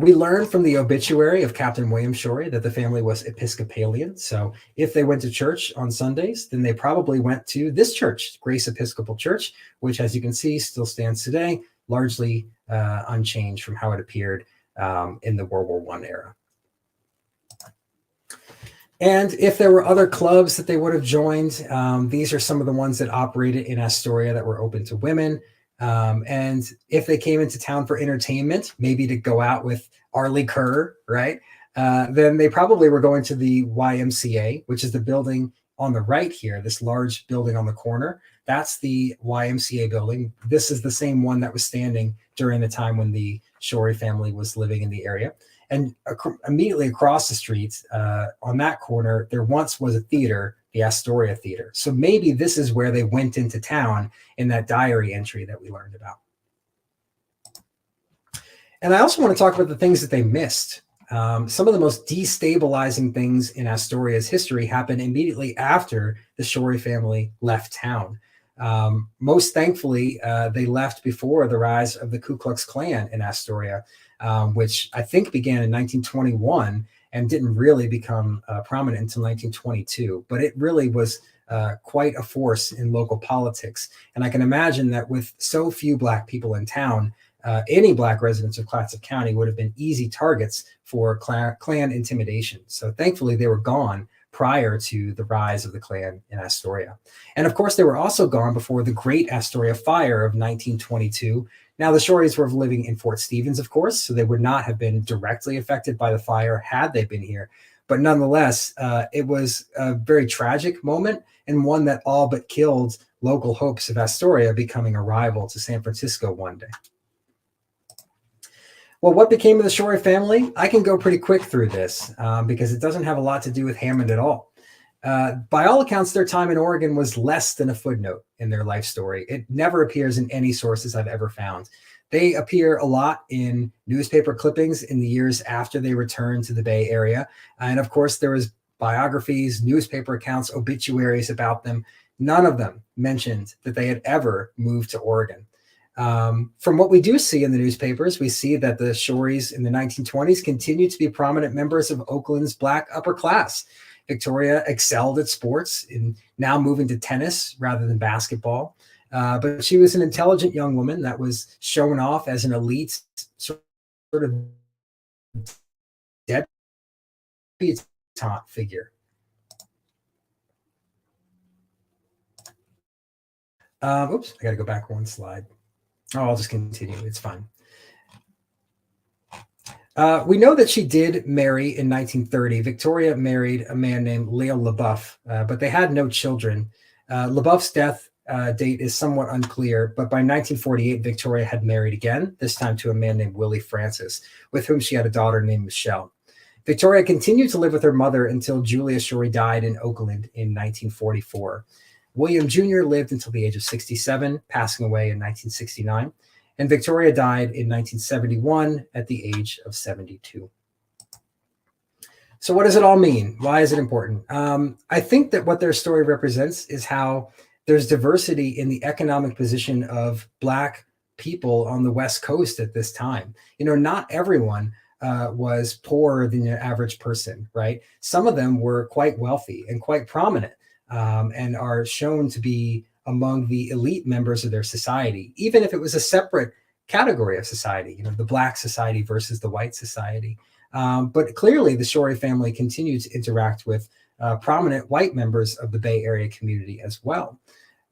We learned from the obituary of Captain William Shorey that the family was Episcopalian. So if they went to church on Sundays, then they probably went to this church, Grace Episcopal Church, which, as you can see, still stands today, largely unchanged from how it appeared in the World War I era. And if there were other clubs that they would have joined, these are some of the ones that operated in Astoria that were open to women. And if they came into town for entertainment, maybe to go out with Arlie Kerr, right? Then they probably were going to the YMCA, which is the building on the right here, this large building on the corner. That's the YMCA building. This is the same one that was standing during the time when the Shorey family was living in the area. And immediately across the street, on that corner, there once was a theater, the Astoria Theater. So maybe this is where they went into town in that diary entry that we learned about. And I also want to talk about the things that they missed. Some of the most destabilizing things in Astoria's history happened immediately after the Shorey family left town. Most thankfully, they left before the rise of the Ku Klux Klan in Astoria, which I think began in 1921 and didn't really become prominent until 1922. But it really was quite a force in local politics. And I can imagine that with so few Black people in town, any Black residents of Clatsop County would have been easy targets for Klan intimidation. So thankfully, they were gone prior to the rise of the Klan in Astoria. And of course, they were also gone before the Great Astoria Fire of 1922. Now, the Shoreys were living in Fort Stevens, of course, so they would not have been directly affected by the fire had they been here. But nonetheless, it was a very tragic moment and one that all but killed local hopes of Astoria becoming a rival to San Francisco one day. Well, what became of the Shorey family? I can go pretty quick through this because it doesn't have a lot to do with Hammond at all. By all accounts, their time in Oregon was less than a footnote in their life story. It never appears in any sources I've ever found. They appear a lot in newspaper clippings in the years after they returned to the Bay Area. And of course, there was biographies, newspaper accounts, obituaries about them. None of them mentioned that they had ever moved to Oregon. From what we do see in the newspapers, we see that the Shoreys in the 1920s continued to be prominent members of Oakland's Black upper class. Victoria excelled at sports, in now moving to tennis rather than basketball. But she was an intelligent young woman that was shown off as an elite sort of debutante figure. Oops, I got to go back one slide. Oh, I'll just continue. It's fine. We know that she did marry in 1930. Victoria married a man named Leo LaBeouf, but they had no children. LaBeouf's death date is somewhat unclear, but by 1948, Victoria had married again, this time to a man named Willie Francis, with whom she had a daughter named Michelle. Victoria continued to live with her mother until Julia Shorey died in Oakland in 1944. William Jr. lived until the age of 67, passing away in 1969, and Victoria died in 1971 at the age of 72. So what does it all mean? Why is it important? I think that what their story represents is how there's diversity in the economic position of Black people on the West Coast at this time. You know, not everyone was poorer than your average person, right? Some of them were quite wealthy and quite prominent, and are shown to be among the elite members of their society, even if it was a separate category of society, you know, the Black society versus the white society. But clearly the Shorey family continued to interact with prominent white members of the Bay Area community as well.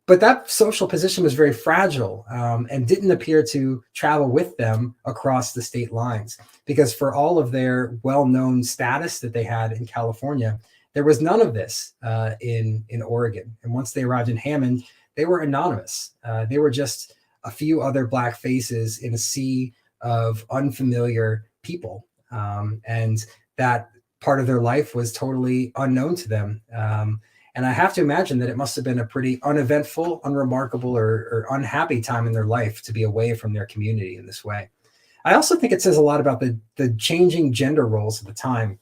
But that social position was very fragile, and didn't appear to travel with them across the state lines, because for all of their well-known status that they had in California, there was none of this in Oregon. And once they arrived in Hammond, they were anonymous. They were just a few other Black faces in a sea of unfamiliar people. And that part of their life was totally unknown to them. And I have to imagine that it must have been a pretty uneventful, unremarkable, or unhappy time in their life to be away from their community in this way. I also think it says a lot about the changing gender roles at the time,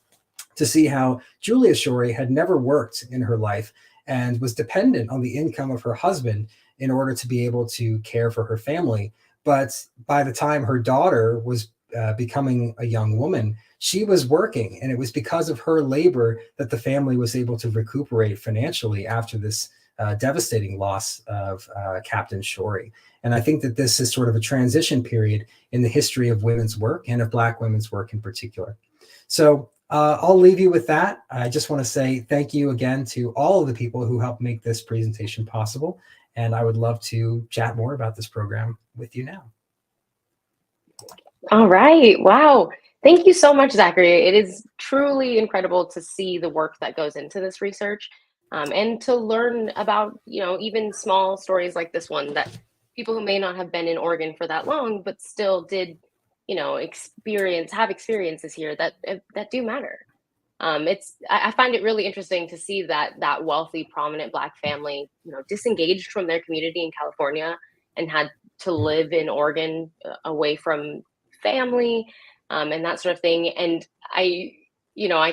to see how Julia Shorey had never worked in her life and was dependent on the income of her husband in order to be able to care for her family. But by the time her daughter was becoming a young woman, she was working, and it was because of her labor that the family was able to recuperate financially after this devastating loss of Captain Shorey. And I think that this is sort of a transition period in the history of women's work, and of Black women's work in particular. So I'll leave you with that. I just want to say thank you again to all of the people who helped make this presentation possible. And I would love to chat more about this program with you now. All right. Wow. Thank you so much, Zachary. It is truly incredible to see the work that goes into this research, and to learn about, you know, even small stories like this one, that people who may not have been in Oregon for that long, but still did, you know, have experiences here that do matter. I find it really interesting to see that wealthy, prominent Black family, you know, disengaged from their community in California and had to live in Oregon, away from family, and that sort of thing. And I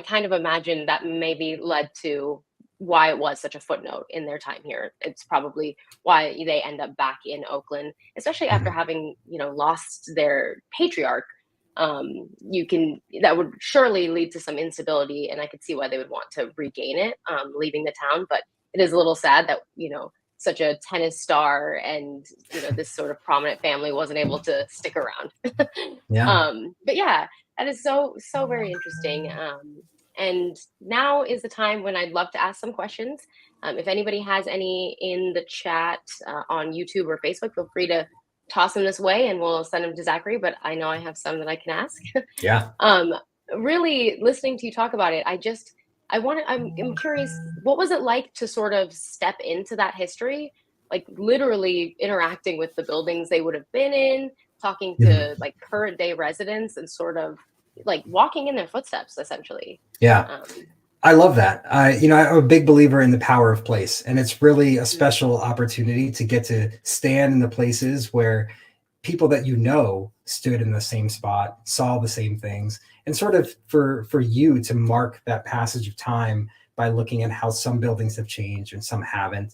kind of imagine that maybe led to why it was such a footnote in their time here. It's probably why they end up back in Oakland, especially after having, you know, lost their patriarch. That would surely lead to some instability, and I could see why they would want to regain it, leaving the town. But it is a little sad that, you know, such a tennis star and, you know, this sort of prominent family wasn't able to stick around. Yeah. But yeah, that is so very interesting. And now is the time when I'd love to ask some questions. If anybody has any in the chat on YouTube or Facebook, feel free to toss them this way and we'll send them to Zachary. But I know I have some that I can ask. Yeah. Really listening to you talk about it, I'm curious, what was it like to sort of step into that history, like literally interacting with the buildings they would have been in, talking to like current day residents, and sort of like walking in their footsteps, essentially. Yeah. I love that. I'm a big believer in the power of place, and it's really a special opportunity to get to stand in the places where people that stood in the same spot, saw the same things, and sort of for you to mark that passage of time by looking at how some buildings have changed and some haven't,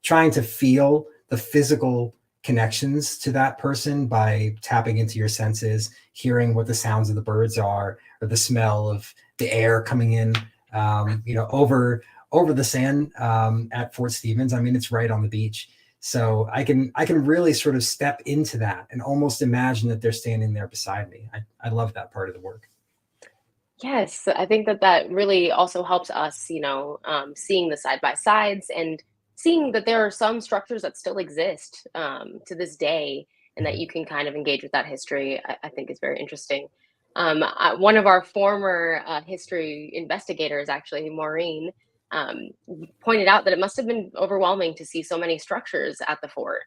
trying to feel the physical connections to that person by tapping into your senses, hearing what the sounds of the birds are, or the smell of the air coming in, over the sand at Fort Stevens. I mean, it's right on the beach. So I can really sort of step into that and almost imagine that they're standing there beside me. I love that part of the work. Yes, I think that really also helps us, seeing the side by sides and seeing that there are some structures that still exist to this day, and that Mhm. you can kind of engage with that history. I think is very interesting. One of our former history investigators, actually, Maureen, um, pointed out that it must have been overwhelming to see so many structures at the fort,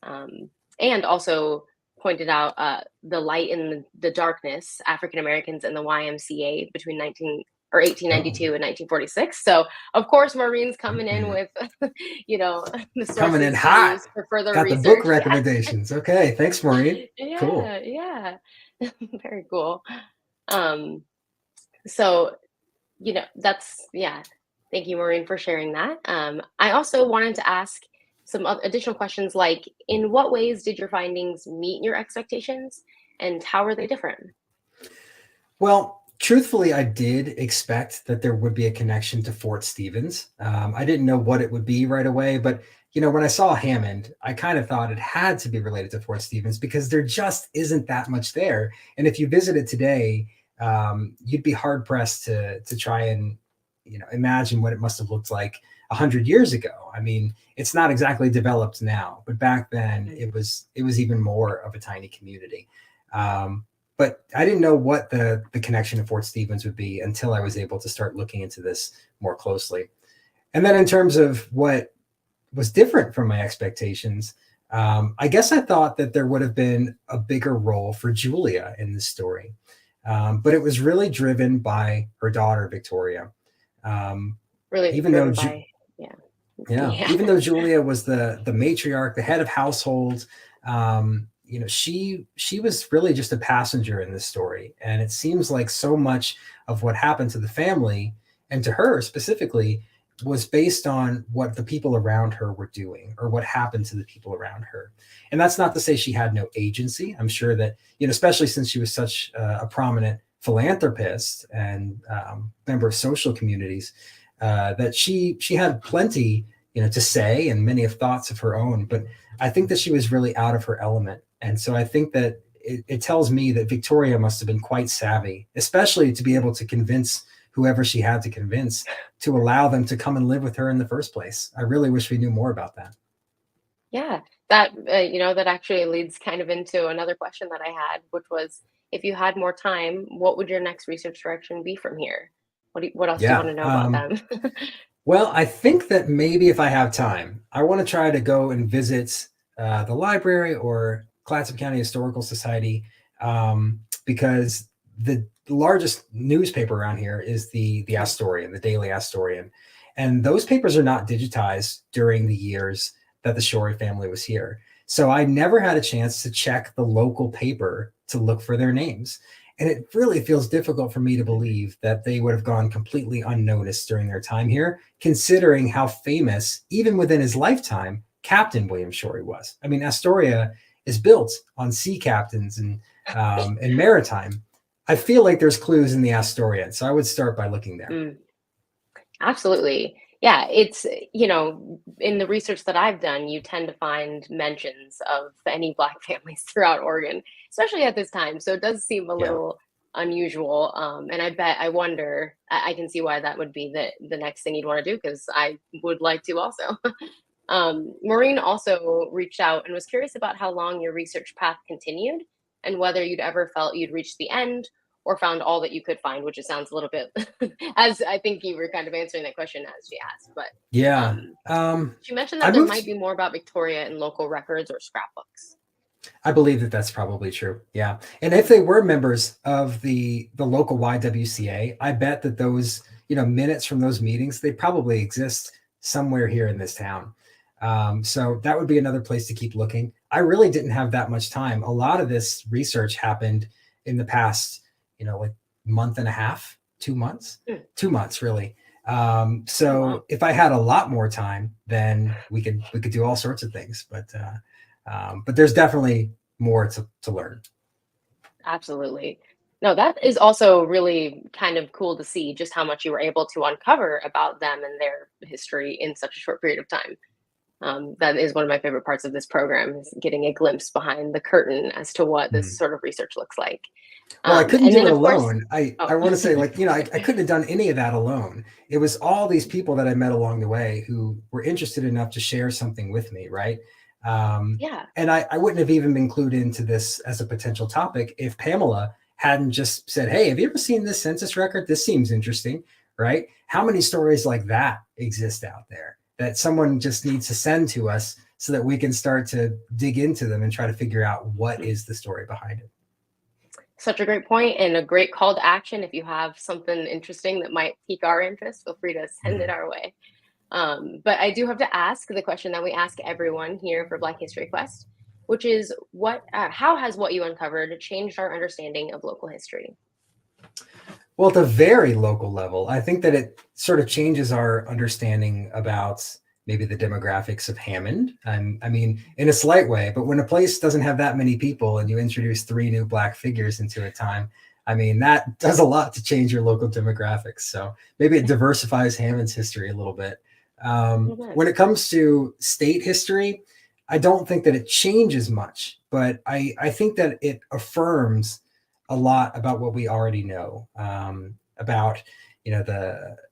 um, and also pointed out the light in the darkness, African Americans and the YMCA between 1892 Oh, and 1946. So of course, Maureen's coming in mhm. with, the Coming in sources to hot. use for further Got the book research. Yeah, recommendations. Okay, thanks, Maureen. Cool. yeah, yeah. Very cool. Um, so that's yeah. Thank you, Maureen, for sharing that. I also wanted to ask some additional questions like, in what ways did your findings meet your expectations and how are they different? Well, truthfully, I did expect that there would be a connection to Fort Stevens. I didn't know what it would be right away, but when I saw Hammond, I kind of thought it had to be related to Fort Stevens because there just isn't that much there. And if you visited today, you'd be hard pressed to try and imagine what it must have looked like 100 years ago. I mean, it's not exactly developed now, but back then Mhm. it was even more of a tiny community. Um, but I didn't know what the connection to Fort Stevens would be until I was able to start looking into this more closely. And then in terms of what was different from my expectations, I guess I thought that there would have been a bigger role for Julia in this story. But it was really driven by her daughter, Victoria. Um, Really even though driven by, yeah. yeah, Yeah. even though Julia was the matriarch, the head of household, she was really just a passenger in this story. And it seems like so much of what happened to the family and to her specifically was based on what the people around her were doing or what happened to the people around her. And that's not to say she had no agency. I'm sure that, especially since she was such a prominent philanthropist and member of social communities, that she had plenty to say and many of thoughts of her own. But I think that she was really out of her element. And so I think that it tells me that Victoria must have been quite savvy, especially to be able to convince whoever she had to convince to allow them to come and live with her in the first place. I really wish we knew more about that. Yeah, that actually leads kind of into another question that I had, which was, if you had more time, what would your next research direction be from here? What else do you want Yeah. to know about them? Well, I think that maybe if I have time, I want to try to go and visit the library or Clatsop County Historical Society, because the largest newspaper around here is the Mhm. Astorian, the Daily Astorian, and those papers are not digitized during the years that the Shorey family was here. So I never had a chance to check the local paper to look for their names. And it really feels difficult for me to believe that they would have gone completely unnoticed during their time here, considering how famous, even within his lifetime, Captain William Shorey was. I mean, Astoria is built on sea captains and maritime. I feel like there's clues in the Astoria, so I would start by looking there. Mm. Absolutely. Yeah, it's, in the research that I've done, you tend to find mentions of any Black families throughout Oregon, especially at this time. So it does seem a Yeah. little unusual. And I wonder, I can see why that would be the next thing you'd want to do, because I would like to also. Maureen also reached out and was curious about how long your research path continued and whether you'd ever felt you'd reached the end or found all that you could find, which it sounds a little bit as I think you were kind of answering that question as she asked. But Yeah. um, she mentioned I that there might moved be more about Victoria in local records or scrapbooks. I believe that that's probably true. Yeah. And if they were members of the local YWCA, I bet that those, minutes from those meetings, they probably exist somewhere here in this town. So that would be another place to keep looking. I really didn't have that much time. A lot of this research happened in the past, like month and a half, 2 months, Hmm. 2 months really. Oh, So wow. if I had a lot more time, then we could do all sorts of things. But there's definitely more to learn. Absolutely. No, that is also really kind of cool to see just how much you were able to uncover about them and their history in such a short period of time. That is one of my favorite parts of this program is getting a glimpse behind the curtain as to what this Mm. sort of research looks like. Well, I couldn't And do then, it of course, alone. I oh, want to say, I okay. couldn't have done any of that alone. It was all these people that I met along the way who were interested enough to share something with me, right? Um, Yeah. and I wouldn't have even been clued into this as a potential topic if Pamela hadn't just said, "Hey, have you ever seen this census record? This seems interesting," right? How many stories like that exist out there that someone just needs to send to us so that we can start to dig into them and try to figure out what is the story behind it? Such a great point and a great call to action. If you have something interesting that might pique our interest, feel free to send it Mhm. our way. But I do have to ask the question that we ask everyone here for Black History Quest, which is how has what you uncovered changed our understanding of local history? Well, at the very local level, I think that it sort of changes our understanding about maybe the demographics of Hammond. I mean, in a slight way, but when a place doesn't have that many people and you introduce three new Black figures into a time, I mean, that does a lot to change your local demographics. So maybe it diversifies Hammond's history a little bit. Oh, When nice. it comes to state history, I don't think that it changes much, but I think that it affirms a lot about what we already know about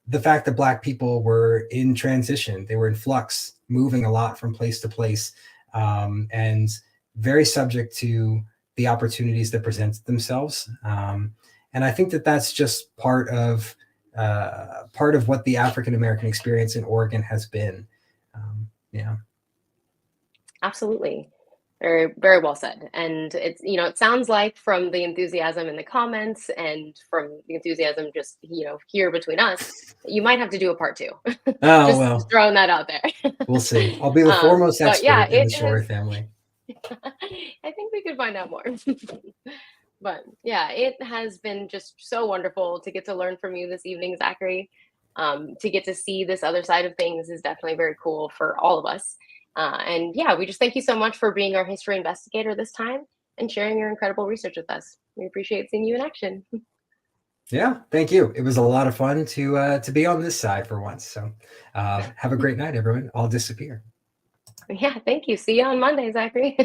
the fact that Black people were in transition, they were in flux, moving a lot from place to place, and very subject to the opportunities that present themselves. And I think that that's just part of what the African American experience in Oregon has been. Yeah. Absolutely. Very, very well said. And it sounds like from the enthusiasm in the comments and from the enthusiasm just, here between us, you might have to do a part two. Oh Just well, throwing that out there. we'll see. I'll be the foremost But yeah, expert in it the has, Shorey family. I think we could find out more. But yeah, it has been just so wonderful to get to learn from you this evening, Zachary. To get to see this other side of things is definitely very cool for all of us. And yeah, we just thank you so much for being our history investigator this time and sharing your incredible research with us. We appreciate seeing you in action. Yeah, thank you. It was a lot of fun to be on this side for once. So have a great night, everyone. I'll disappear. Yeah, thank you. See you on Monday, Zachary.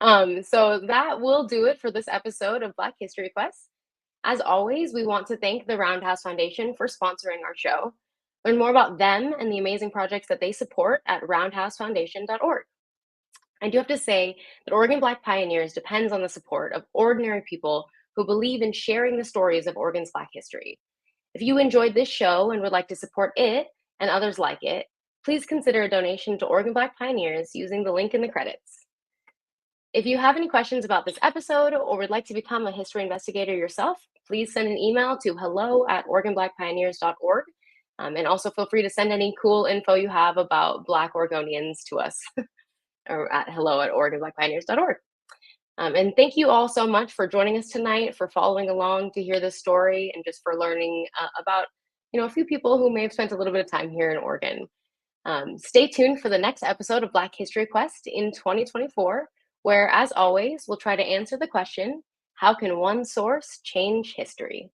So that will do it for this episode of Black History Quest. As always, we want to thank the Roundhouse Foundation for sponsoring our show. Learn more about them and the amazing projects that they support at roundhousefoundation.org. I do have to say that Oregon Black Pioneers depends on the support of ordinary people who believe in sharing the stories of Oregon's Black history. If you enjoyed this show and would like to support it and others like it, please consider a donation to Oregon Black Pioneers using the link in the credits. If you have any questions about this episode or would like to become a history investigator yourself, please send an email to hello@oregonblackpioneers.org. And also feel free to send any cool info you have about Black Oregonians to us or at hello@oregonblackpioneers.org. And thank you all so much for joining us tonight, for following along to hear this story, and just for learning about a few people who may have spent a little bit of time here in Oregon. Stay tuned for the next episode of Black History Quest in 2024, where, as always, we'll try to answer the question, how can one source change history?